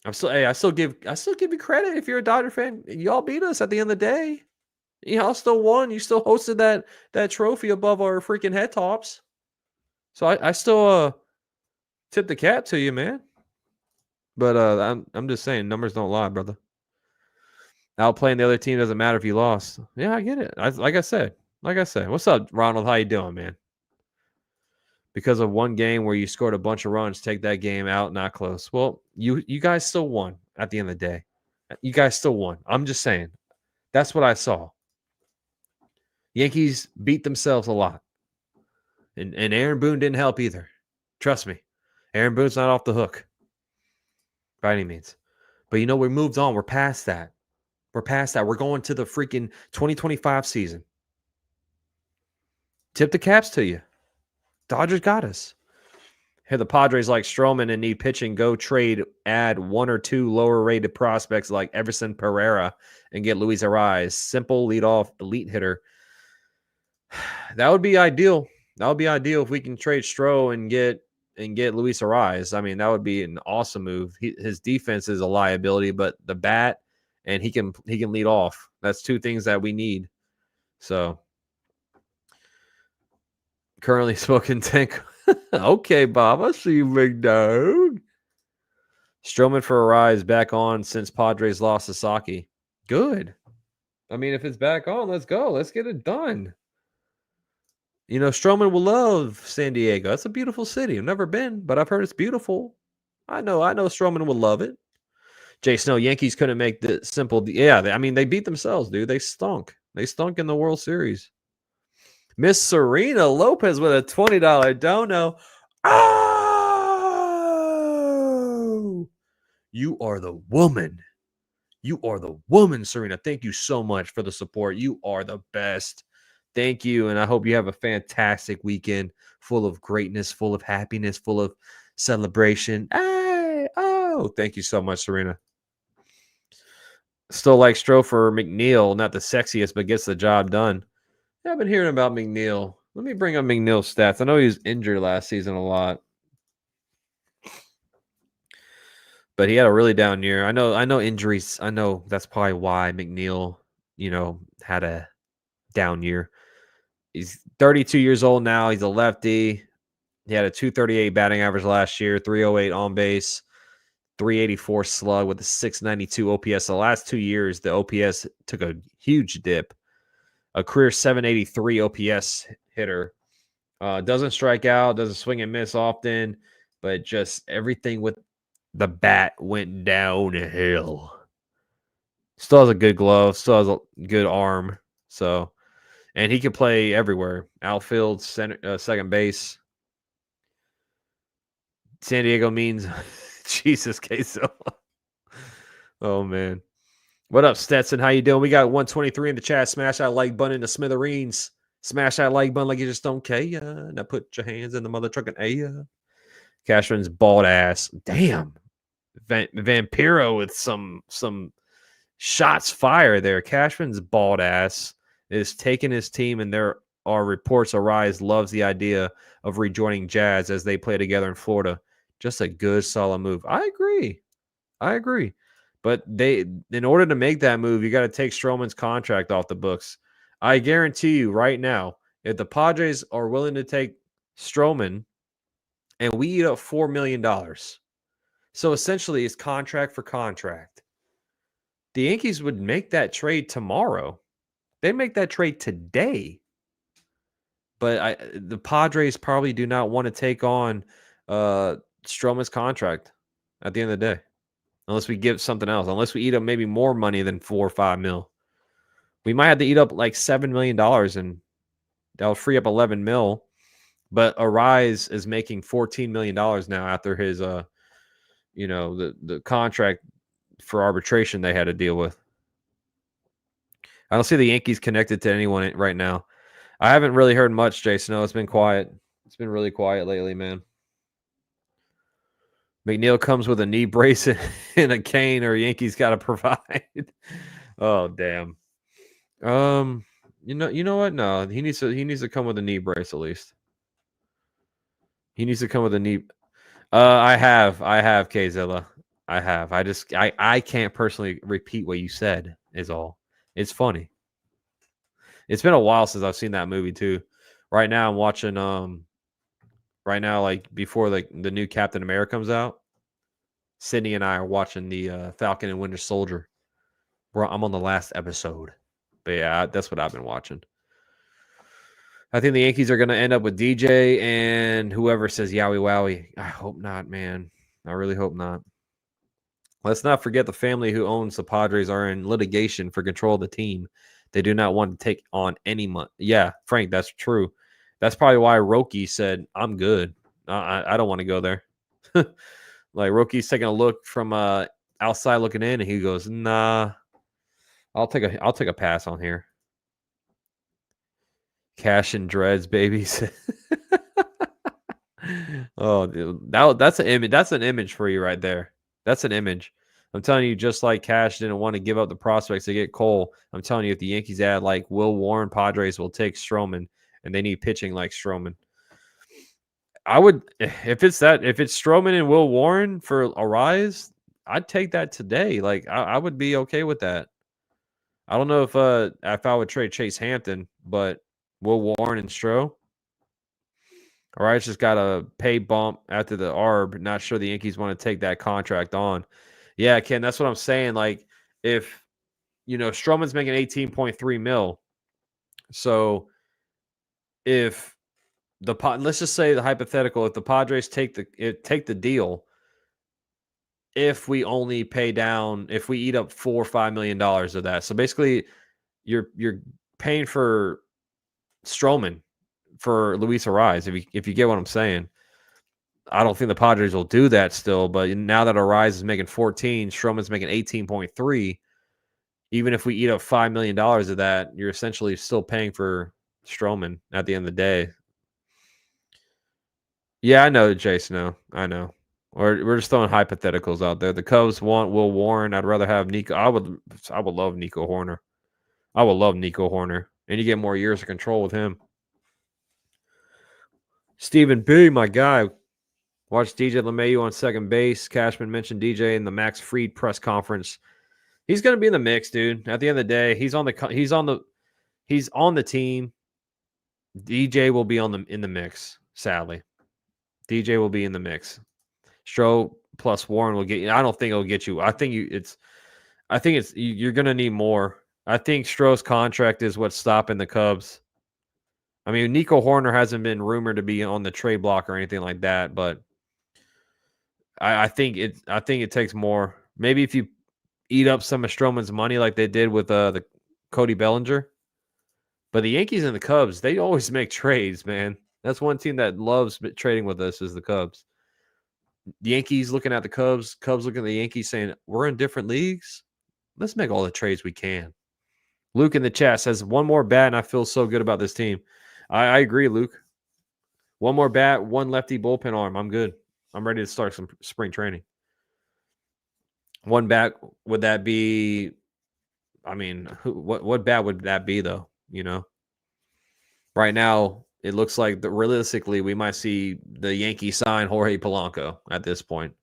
I still give you credit if you're a Dodger fan. Y'all beat us at the end of the day. Y'all still won. You still hosted that trophy above our freaking head tops. So I still tip the cap to you, man. But I'm just saying, numbers don't lie, brother. Outplaying the other team doesn't matter if you lost. Yeah, I get it. Like I said, what's up, Ronald? How you doing, man? Because of one game where you scored a bunch of runs, take that game out, not close. Well, you guys still won at the end of the day. You guys still won. I'm just saying. That's what I saw. Yankees beat themselves a lot. And Aaron Boone didn't help either. Trust me. Aaron Boone's not off the hook by any means. But we moved on. We're past that. We're going to the freaking 2025 season. Tip the caps to you. Dodgers got us. Here, the Padres like Stroman and need pitching. Go trade, add one or two lower rated prospects like Everson Pereira and get Luis Ariz. Simple leadoff elite hitter. That would be ideal. That would be ideal if we can trade Stroh and get Luis Ariz. I mean, that would be an awesome move. His defense is a liability, but the bat and he can lead off. That's two things that we need. So currently smoking tank. Okay, Bob. I see you, big dog. Stroman for Ariz back on since Padres lost to Saki. Good. I mean, if it's back on, let's go. Let's get it done. Stroman will love San Diego. That's a beautiful city. I've never been, but I've heard it's beautiful. I know Stroman will love it. Jay Snow, Yankees couldn't make the simple. Yeah, they beat themselves, dude. They stunk. They stunk in the World Series. Miss Serena Lopez with a $20 dono. Oh, you are the woman. You are the woman, Serena. Thank you so much for the support. You are the best. Thank you, and I hope you have a fantastic weekend full of greatness, full of happiness, full of celebration. Hey, oh, thank you so much, Serena. Still like Strofer McNeil, not the sexiest, but gets the job done. Yeah, I've been hearing about McNeil. Let me bring up McNeil's stats. I know he was injured last season a lot, but he had a really down year. I know injuries. I know that's probably why McNeil, had a down year. He's 32 years old now. He's a lefty. He had a 238 batting average last year, 308 on base, 384 slug with a 692 OPS. The last 2 years, the OPS took a huge dip. A career 783 OPS hitter. Doesn't strike out, doesn't swing and miss often, but just everything with the bat went downhill. Still has a good glove, still has a good arm. So, and he can play everywhere. Outfield, center, second base. San Diego means Jesus, Queso. Oh, man. What up, Stetson? How you doing? We got 123 in the chat. Smash that like button in the smithereens. Smash that like button like you just don't care. Now put your hands in the mother truck and Cashman's bald ass. Damn. Vampiro with some shots fired there. Cashman's bald ass is taking his team, and there are reports Ariz loves the idea of rejoining Jazz as they play together in Florida. Just a good, solid move. I agree. But in order to make that move, you got to take Stroman's contract off the books. I guarantee you right now, if the Padres are willing to take Stroman and we eat up $4 million, so essentially it's contract for contract, the Yankees would make that trade tomorrow. They'd make that trade today. But the Padres probably do not want to take on Stroman's contract at the end of the day. Unless we give something else. Unless we eat up maybe more money than $4 or $5 million. We might have to eat up like $7 million, and that'll free up $11 million. But Ariz is making $14 million now after his, the contract for arbitration they had to deal with. I don't see the Yankees connected to anyone right now. I haven't really heard much, Jason. No, it's been quiet. It's been really quiet lately, man. McNeil comes with a knee brace and a cane, or Yankees got to provide. Oh, damn. You know what? No, he needs to come with a knee brace at least. He needs to come with a knee. I have Kzilla. I have. I can't personally repeat what you said. Is all. It's funny. It's been a while since I've seen that movie too. Right now I'm watching right now, like before like the new Captain America comes out, Sydney and I are watching the Falcon and Winter Soldier. I'm on the last episode. But yeah, that's what I've been watching. I think the Yankees are going to end up with DJ and whoever says Yowie Wowie. I hope not, man. I really hope not. Let's not forget the family who owns the Padres are in litigation for control of the team. They do not want to take on any money. Yeah, Frank, that's true. That's probably why Roki said, I'm good. I don't want to go there. Like Roki's taking a look from outside looking in, and he goes, nah, I'll take a pass on here. Cash and dreads, babies. Oh, dude, that's an image. That's an image for you right there. That's an image. I'm telling you, just like Cash didn't want to give up the prospects to get Cole. I'm telling you, if the Yankees add like Will Warren, Padres will take Stroman, and they need pitching like Stroman. I would, if it's Stroman and Will Warren for a rise, I'd take that today. Like I would be okay with that. I don't know if I would trade Chase Hampton, but Will Warren and Stroh. All right, just got a pay bump after the ARB. Not sure the Yankees want to take that contract on. Yeah, Ken, that's what I'm saying. Like, if Stroman's making 18.3 mil, so if let's just say the hypothetical, if the Padres take the deal, if we only pay down, if we eat up $4 or $5 million of that, so basically, you're paying for Stroman for Luis Ariz. If you get what I'm saying. I don't think the Padres will do that still, but now that Ariz is making 14, Stroman's making 18.3. Even if we eat up $5 million of that, you're essentially still paying for Stroman at the end of the day. Yeah, I know, Jason. No, I know. We're just throwing hypotheticals out there. The Cubs want Will Warren. I'd rather have Nico. I would love Nico Horner. I would love Nico Horner, and you get more years of control with him. Stephen B, my guy. Watch DJ LeMahieu on second base. Cashman mentioned DJ in the Max Fried press conference. He's going to be in the mix, dude. At the end of the day, he's on the team. DJ will be in the mix. Sadly, DJ will be in the mix. Stroh plus Warren will get you. I don't think it'll get you. I think you're going to need more. I think Stroh's contract is what's stopping the Cubs. I mean, Nico Horner hasn't been rumored to be on the trade block or anything like that, but I think it takes more. Maybe if you eat up some of Stroman's money like they did with the Cody Bellinger. But the Yankees and the Cubs, they always make trades, man. That's one team that loves trading with us is the Cubs. The Yankees looking at the Cubs, Cubs looking at the Yankees saying, we're in different leagues. Let's make all the trades we can. Luke in the chat says, one more bat, and I feel so good about this team. I agree, Luke. One more bat, one lefty bullpen arm. I'm good. I'm ready to start some spring training. One bat, would that be? I mean, what bat would that be, though? Right now, it looks like realistically, we might see the Yankees sign Jorge Polanco at this point.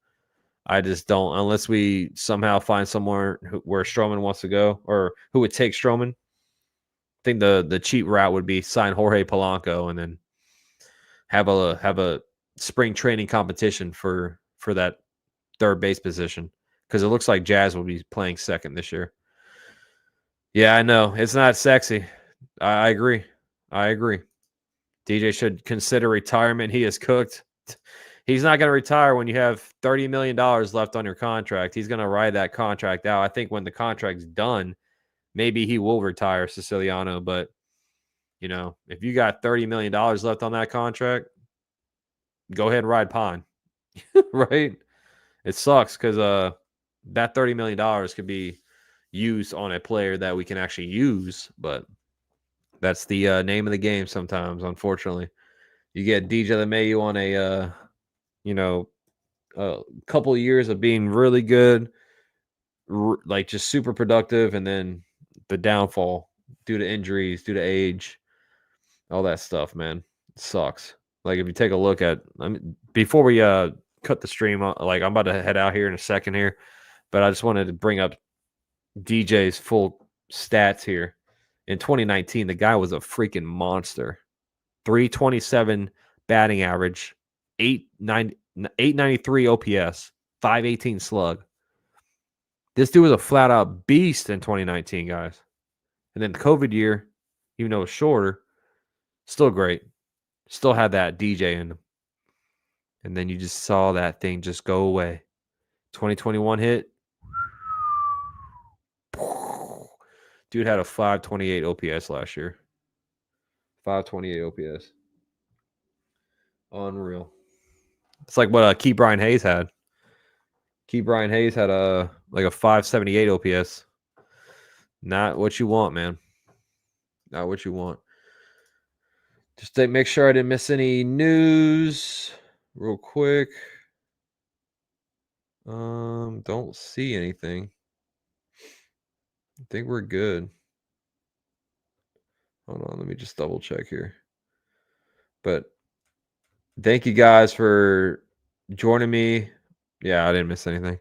I just don't, unless we somehow find somewhere where Stroman wants to go or who would take Stroman. I think the cheap route would be sign Jorge Polanco and then have a spring training competition for that third base position because it looks like Jazz will be playing second this year. Yeah, I know. It's not sexy. I agree. DJ should consider retirement. He is cooked. He's not going to retire when you have $30 million left on your contract. He's going to ride that contract out. I think when the contract's done, maybe he will retire, Siciliano. But, if you got $30 million left on that contract, go ahead and ride Pine. Right? It sucks because that $30 million could be used on a player that we can actually use. But that's the name of the game sometimes, unfortunately. You get DJ LeMahieu on a couple of years of being really good, like just super productive, and then the downfall due to injuries, due to age, all that stuff, man. It sucks. Like if you take a look at, before we cut the stream, like I'm about to head out here in a second here, but I just wanted to bring up DJ's full stats here. In 2019, the guy was a freaking monster. 327 batting average, 893 OPS, 518 slug. This dude was a flat out beast in 2019, guys. And then the COVID year, even though it was shorter, still great. Still had that DJ in him. And then you just saw that thing just go away. 2021 hit. Dude had a 528 OPS last year. 528 OPS. Unreal. It's like what Key Brian Hayes had. Key Brian Hayes had a 578 OPS. Not what you want, man. Not what you want. Just to make sure I didn't miss any news real quick. Don't see anything. I think we're good. Hold on, let me just double check here. But thank you guys for joining me. Yeah, I didn't miss anything.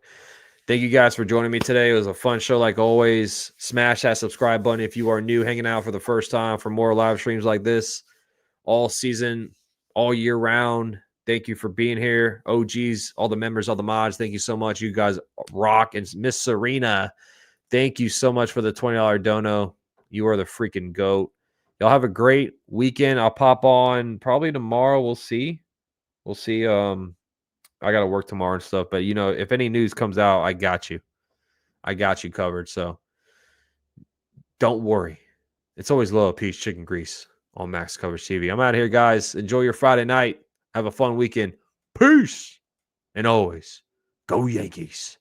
Thank you guys for joining me today. It was a fun show like always. Smash that subscribe button if you are new, hanging out for the first time, for more live streams like this all season, all year round. Thank you for being here. OGs, all the members, all the mods, thank you so much. You guys rock. And Miss Serena, thank you so much for the $20 dono. You are the freaking GOAT. Y'all have a great weekend. I'll pop on probably tomorrow. We'll see. We'll see. I got to work tomorrow and stuff. But, you know, if any news comes out, I got you. I got you covered. So don't worry. It's always Low Peach Chicken Grease on Max Coverage TV. I'm out of here, guys. Enjoy your Friday night. Have a fun weekend. Peace. And always, go Yankees.